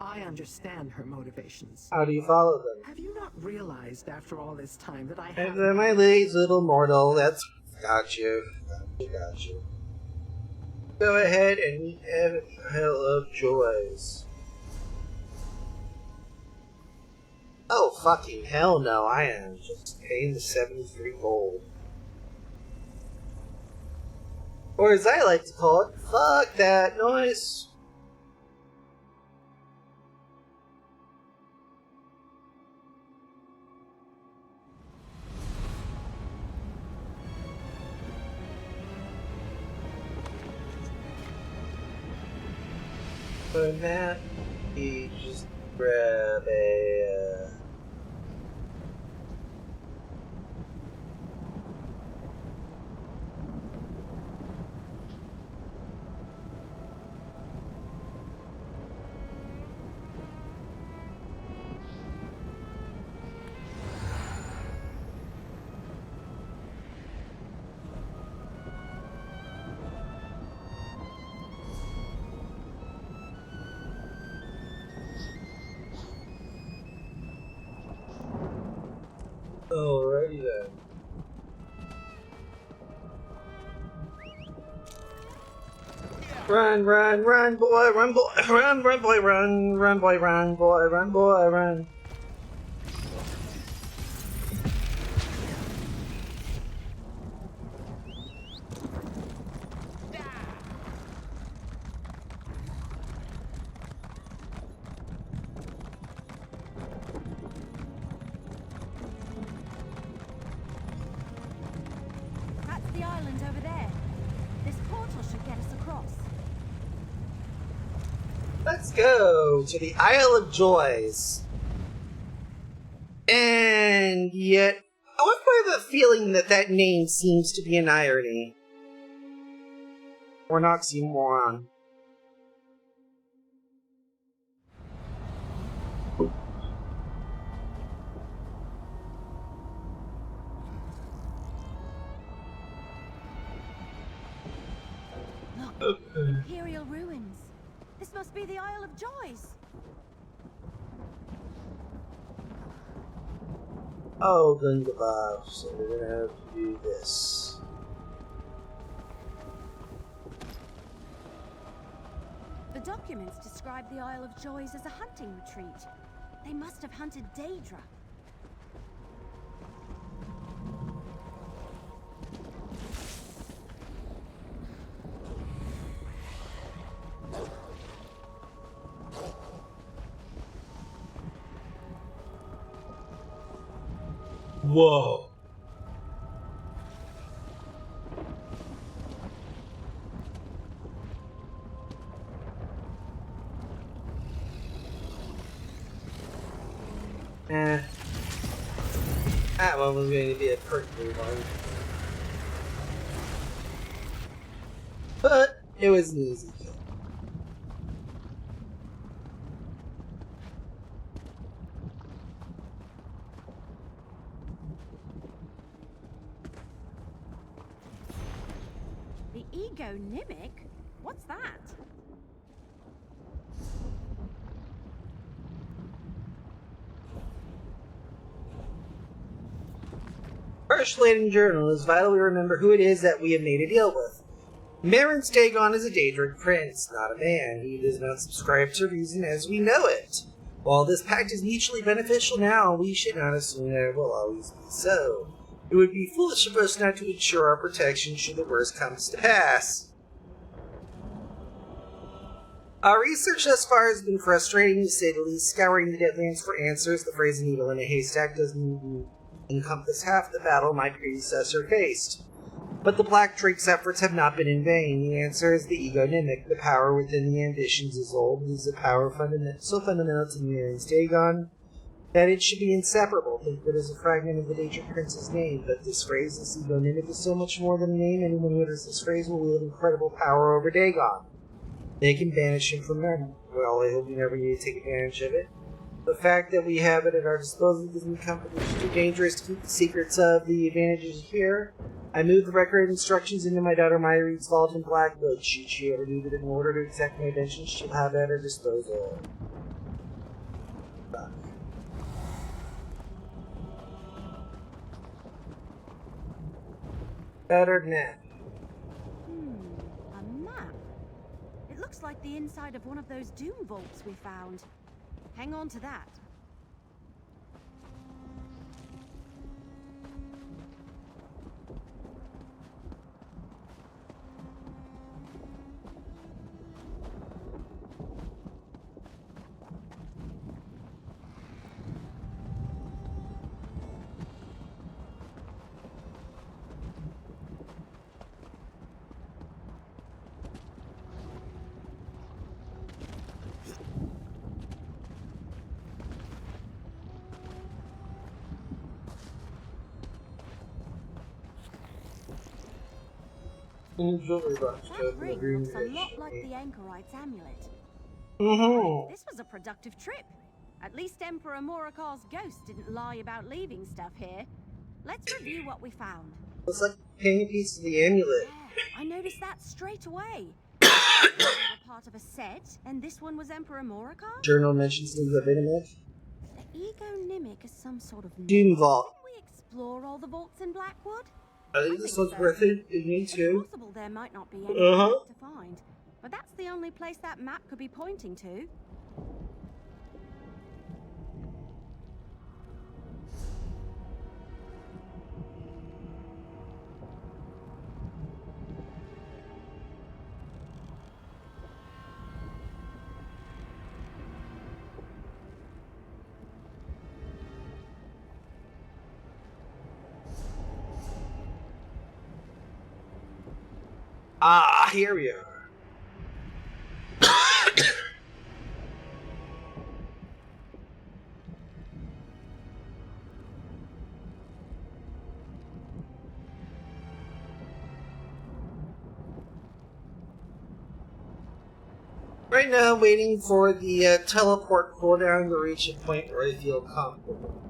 I understand her motivations. How do you follow them? Have you not realized after all this time that I And have... then my lazy little mortal, that's... Got you. Go ahead and meet Hell of Joys. Oh, fucking hell no, I am just paying the 73 gold. Or as I like to call it, fuck that noise. For that, you just grab a... Alrighty then. Run, run, run, boy, run, boy, run, run, boy, run, run, boy, run, boy, run, boy, run. That's the island over there. This portal should get us across. Let's go to the Isle of Joys. And yet, I have a feeling that that name seems to be an irony. Or an oxymoron. Look, Imperial ruins. This must be the Isle of Joys. Oh, Gungabob. So we're gonna have to do this. The documents describe the Isle of Joys as a hunting retreat. They must have hunted Daedra. Whoa. That one was going to be a prickly one. But it was an easy kill. The Ego Nimic? What's that? First, ladies and gentlemen, it's vital we remember who it is that we have made a deal with. Marin Stagon is a Daedric prince, not a man. He does not subscribe to reason as we know it. While this pact is mutually beneficial now, we should not assume that it will always be so. It would be foolish of us not to ensure our protection should the worst come to pass. Our research thus far has been frustrating, to say the least. Scouring the Deadlands for answers, the phrase needle in a haystack doesn't encompass half the battle my predecessor faced. But the Black Drake's efforts have not been in vain. The answer is the Ego Nimic. The power within the ambitions is old. It is a power so fundamental to Marin's Dagon that it should be inseparable. Think of it as a fragment of the Daedric Prince's name, but this phrase, this Ego Nimic, is so much more than a name. Anyone who utters this phrase will wield incredible power over Dagon. They can banish him from memory. Well, I hope we never need to take advantage of it. The fact that we have it at our disposal doesn't become too dangerous to keep the secrets of. The advantages here. I moved the record instructions into my daughter Myreed's vault in Blackwood. Should she ever need it in order to exact my attention, she'll have it at her disposal. Better now. A map. It looks like the inside of one of those doom vaults we found. Hang on to that. That ring looks a lot like the Anchorite's amulet. This was a productive trip. At least Emperor Morikar's ghost didn't lie about leaving stuff here. Let's review what we found. Looks like paying a piece of the amulet. Yeah, I noticed that straight away. They were part of a set, and this one was Emperor Morikar? Journal mentions the Vitamic. The Ego Nimic is some sort of Doom Vault. Can we explore all the vaults in Blackwood? I think this one's worth it. Me too. It's possible there might not be anything to find, but that's the only place that map could be pointing to. Ah, here we are. Right now, I'm waiting for the teleport cooldown to reach a point where I feel comfortable.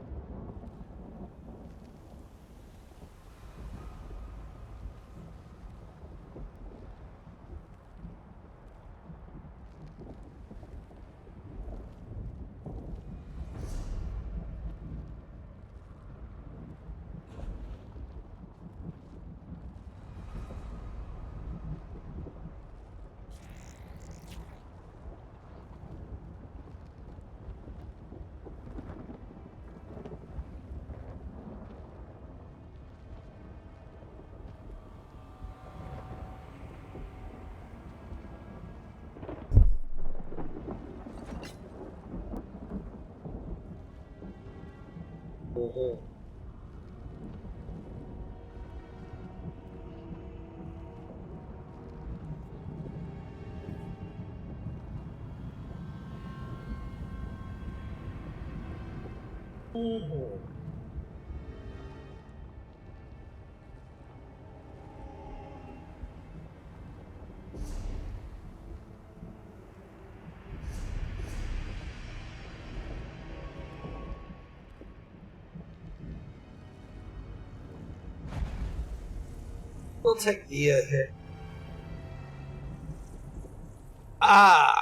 Oh. Oh. We'll take the hit. Ah!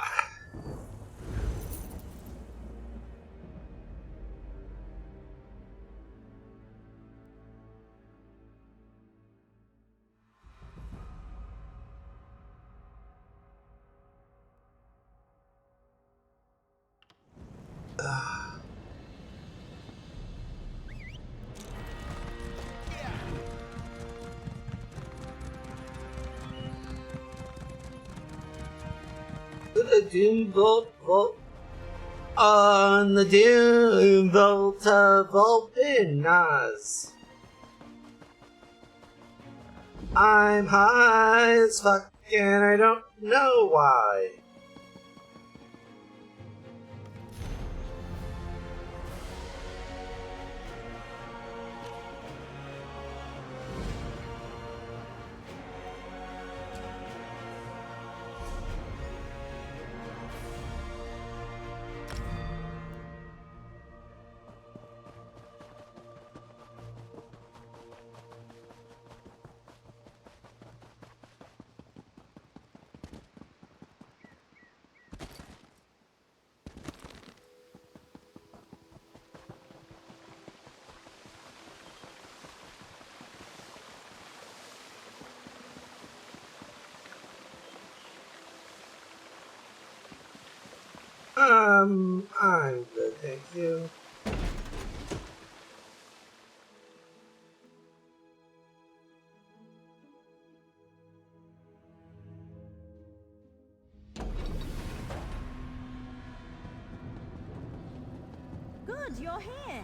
The Doom Vault on the Doom Vault of Volpinas. I'm high as fuck and I don't know why. I'm good, thank you. Good, you're here.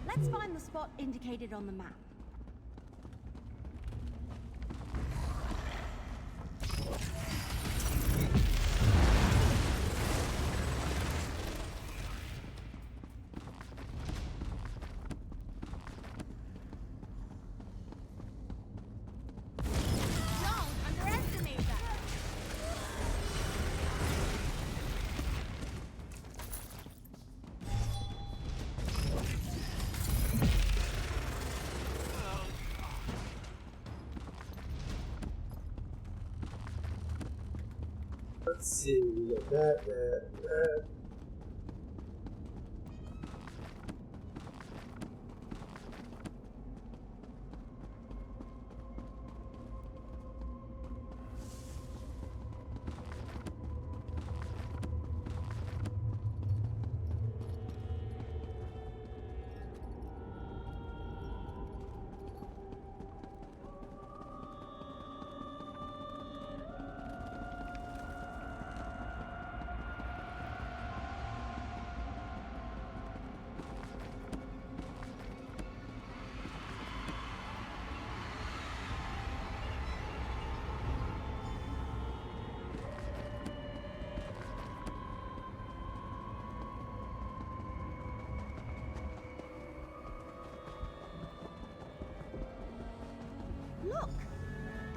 Let's find the spot indicated on the map. Let's see, we got that. Look!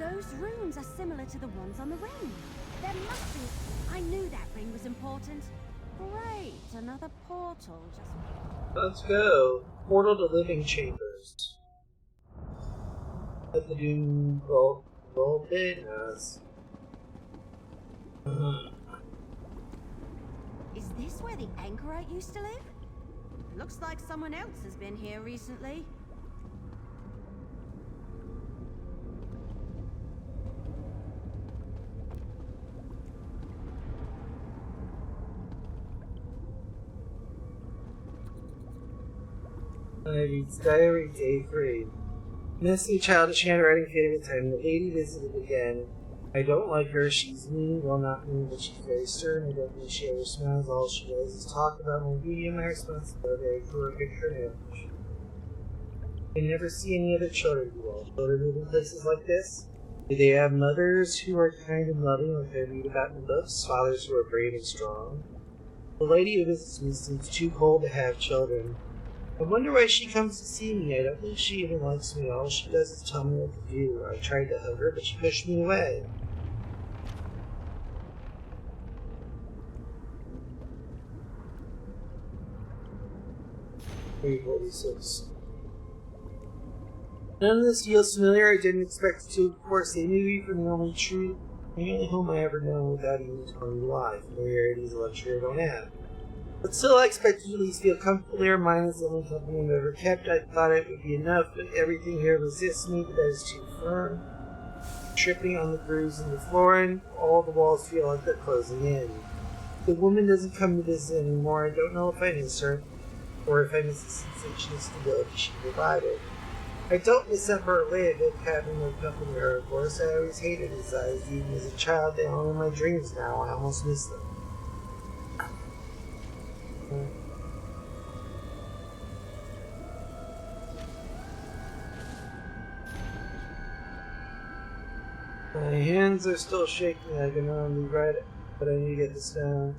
Those runes are similar to the ones on the ring. There must be... I knew that ring was important. Great, another portal just... Let's go. Portal to Living Chambers. At the Doom Vault Volpinas. Is this where the Anchorite used to live? Looks like someone else has been here recently. Diary Day 3. Messy, childish handwriting fading with time. The lady visited again. I don't like her. She's mean. Well, not mean, but she's very stern. I don't think she ever smiles. All she does is talk about my beauty and my responsibility. I drew a picture now. I never see any other children do all. Children live in places like this? Do they have mothers who are kind and loving like I read about in the books? Fathers who are brave and strong? The lady who visits me seems too cold to have children. I wonder why she comes to see me. I don't think she even likes me. All she does is tell me what to do. I tried to hug her, but she pushed me away. Page 46. None of this feels familiar. I didn't expect it to. Of course, they knew me from the only home I ever known without even telling me why. Familiarity is a luxury I don't have. But still, I expected to at least feel comfortable there. Mine is the only company I've ever kept. I thought it would be enough, but everything here resists me. The bed is too firm. Tripping on the grooves in the floor, and all the walls feel like they're closing in. The woman doesn't come to visit anymore. I don't know if I miss her, or if I miss the sensation of stability she provided. I don't miss her live if having no company her, of course. I always hated his eyes, even as a child. They are in my dreams now. I almost miss them. My hands are still shaking. I can only write it, but I need to get this down.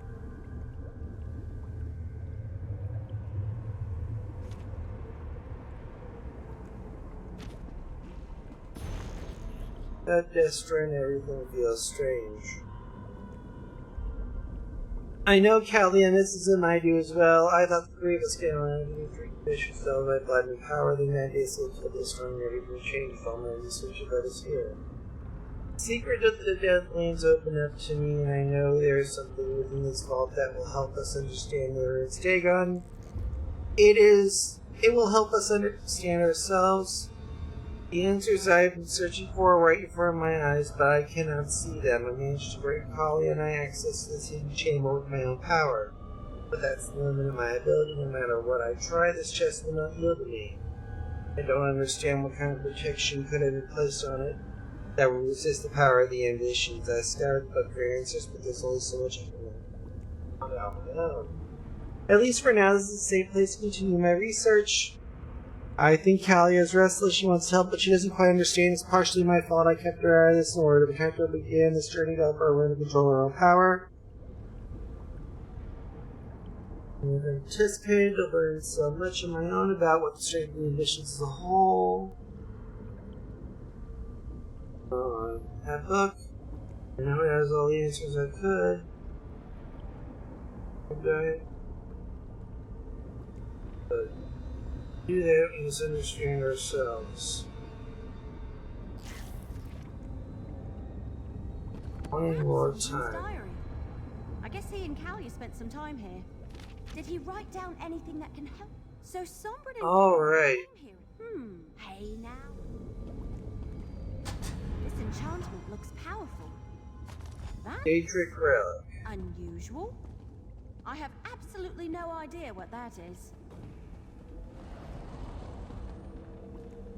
That gesture and everything feels strange. I know Callie misses him, I do as well. I thought the three of us came around and you drink fish and fell by blood and power. Then that day so killed this storm and everything changed all my research about us here. The secret of the Deadlands opened up to me, and I know there is something within this vault that will help us understand where it's Dagon. It will help us understand ourselves. The answers I have been searching for are right in front of my eyes, but I cannot see them. I managed to break Kali and I access this hidden chamber with my own power. But that's the limit of my ability. No matter what I try, this chest will not yield to me. I don't understand what kind of protection could have been placed on it that will resist the power of the ambitions. I scoured the book for answers, but there's only so much I can find out on my own. At least for now, this is a safe place to continue my research. I think Callie is restless. She wants help, but she doesn't quite understand. It's partially my fault. I kept her out of this in order to protect her. Began this journey to help her learn to control her own power. I've anticipated to learn so much of my own about what the strength of the ambitions as a whole. That book. I know it has all the answers I could. Okay. But do that and misunderstand ourselves. One more time. I guess he and Callie spent some time here. Did he write down anything that can help? So Sombra and Alright. Hey now. This enchantment looks powerful. That's Daedric relic. unusual. I have absolutely no idea what that is.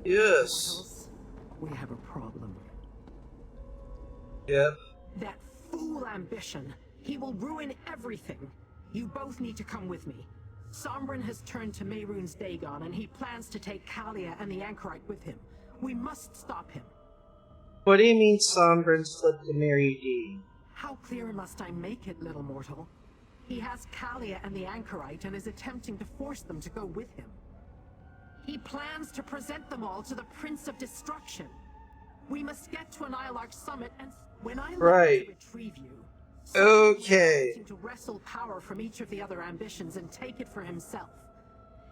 Yes. We have a problem. Yep. That fool ambition. He will ruin everything. You both need to come with me. Sombrin has turned to Mehrunes Dagon, and he plans to take Kalia and the Anchorite with him. We must stop him. What do you mean Sombrin slipped to Mary D? How clear must I make it, little mortal? He has Kalia and the Anchorite and is attempting to force them to go with him. He plans to present them all to the Prince of Destruction. We must get to an Ilark summit, and when I right. to retrieve you, okay. To wrestle power from each of the other ambitions and take it for himself.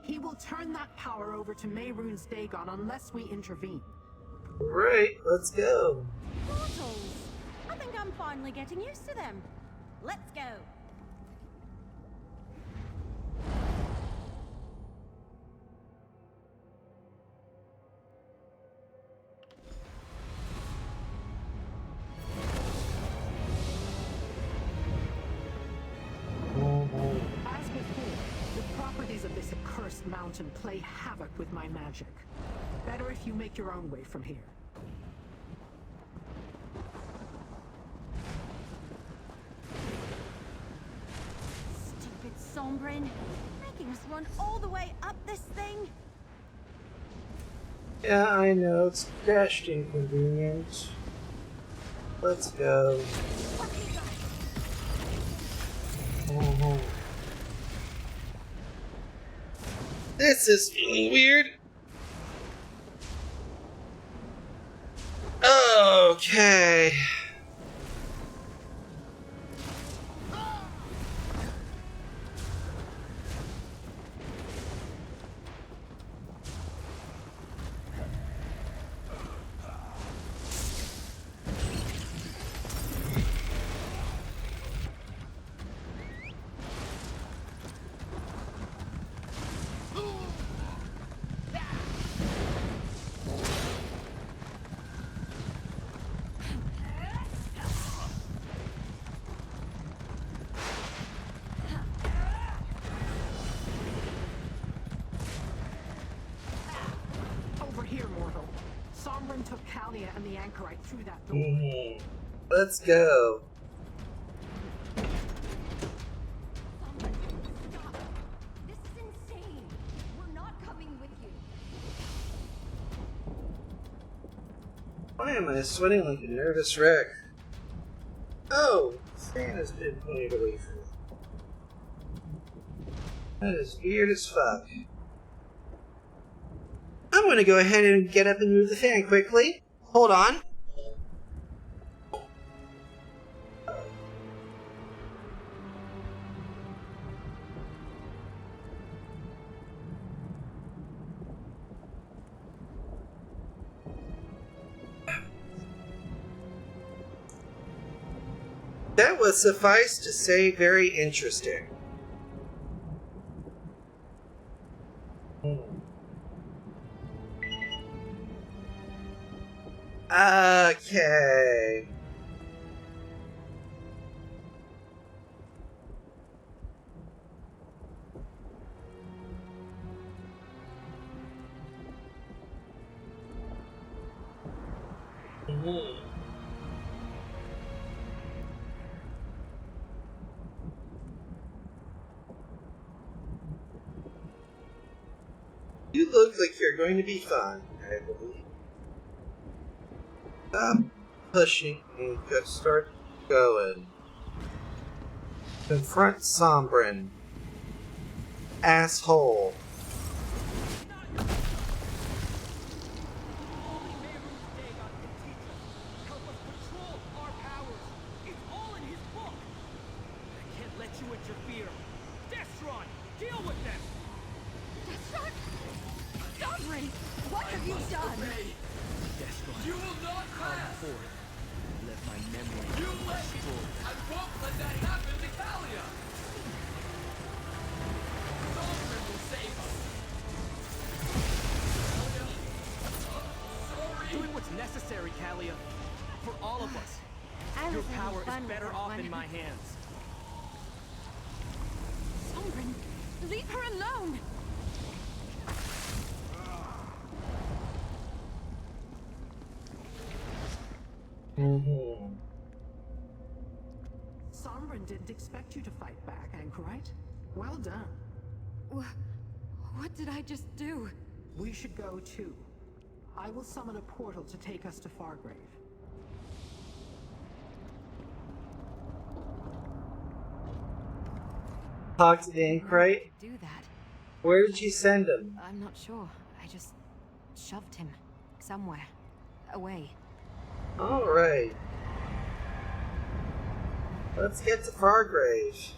He will turn that power over to Mehrunes Dagon unless we intervene. Right, let's go. Portals! I think I'm finally getting used to them. Let's go. As before, the properties of this accursed mountain play havoc with my magic. Better if you make your own way from here. Stupid Sombrin. Making us run all the way up this thing. Yeah, I know, it's dashed inconvenient. Let's go. Oh. This is feeling weird. Okay. Over here, mortal. Sombrin took Kalia and the anchorite through that door. Let's go. This is insane. We're not coming with you. Why am I sweating like a nervous wreck? Oh, Santa's been pointed away from me. That is weird as fuck. I'm gonna go ahead and get up and move the fan quickly. Hold on. That was, suffice to say, very interesting. Okay. You look like you're going to be fine, I believe. Stop pushing and just start going. Confront Sombrin. Asshole. What have you done? You will not pass! Let my memory You let me! I won't let that happen to Kalia! Sovereign will save us! Sorry! Doing what's necessary, Kalia. For all of us. Your power is better off in my hands. Sombrin, leave her alone! Sombrin didn't expect you to fight back, anchorite. Well done. What did I just do? We should go too. I will summon a portal to take us to Fargrave. Talk to the anchorite. Do that. Where did you send him? I'm not sure. I just shoved him somewhere away. Alright. Let's get to Fargrave.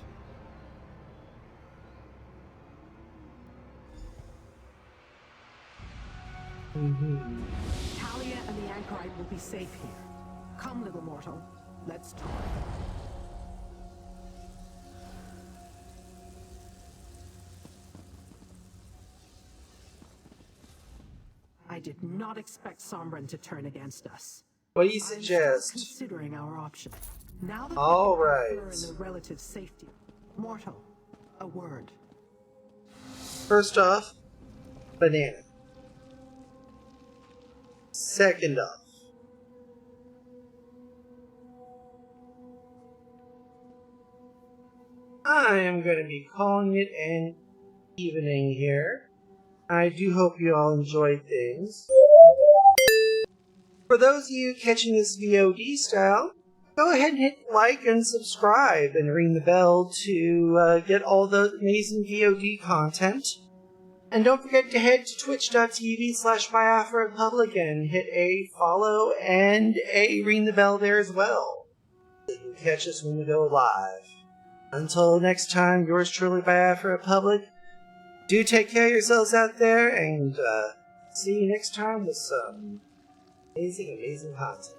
Kalia and the anchorite will be safe here. Come, little mortal. Let's talk. I did not expect Sombrin to turn against us. What do you I'm still suggest? considering our options. Now that All we right. confer in the relative safety, mortal, a word. First off, banana. Second off, I am going to be calling it an evening here. I do hope you all enjoyed things. For those of you catching this VOD style, go ahead and hit like and subscribe and ring the bell to get all the amazing VOD content. And don't forget to head to twitch.tv/BiafraRepublic and hit a follow and a ring the bell there as well. You can catch us when we go live. Until next time, yours truly, Biafra Republic. Do take care of yourselves out there, and see you next time with some amazing, amazing content.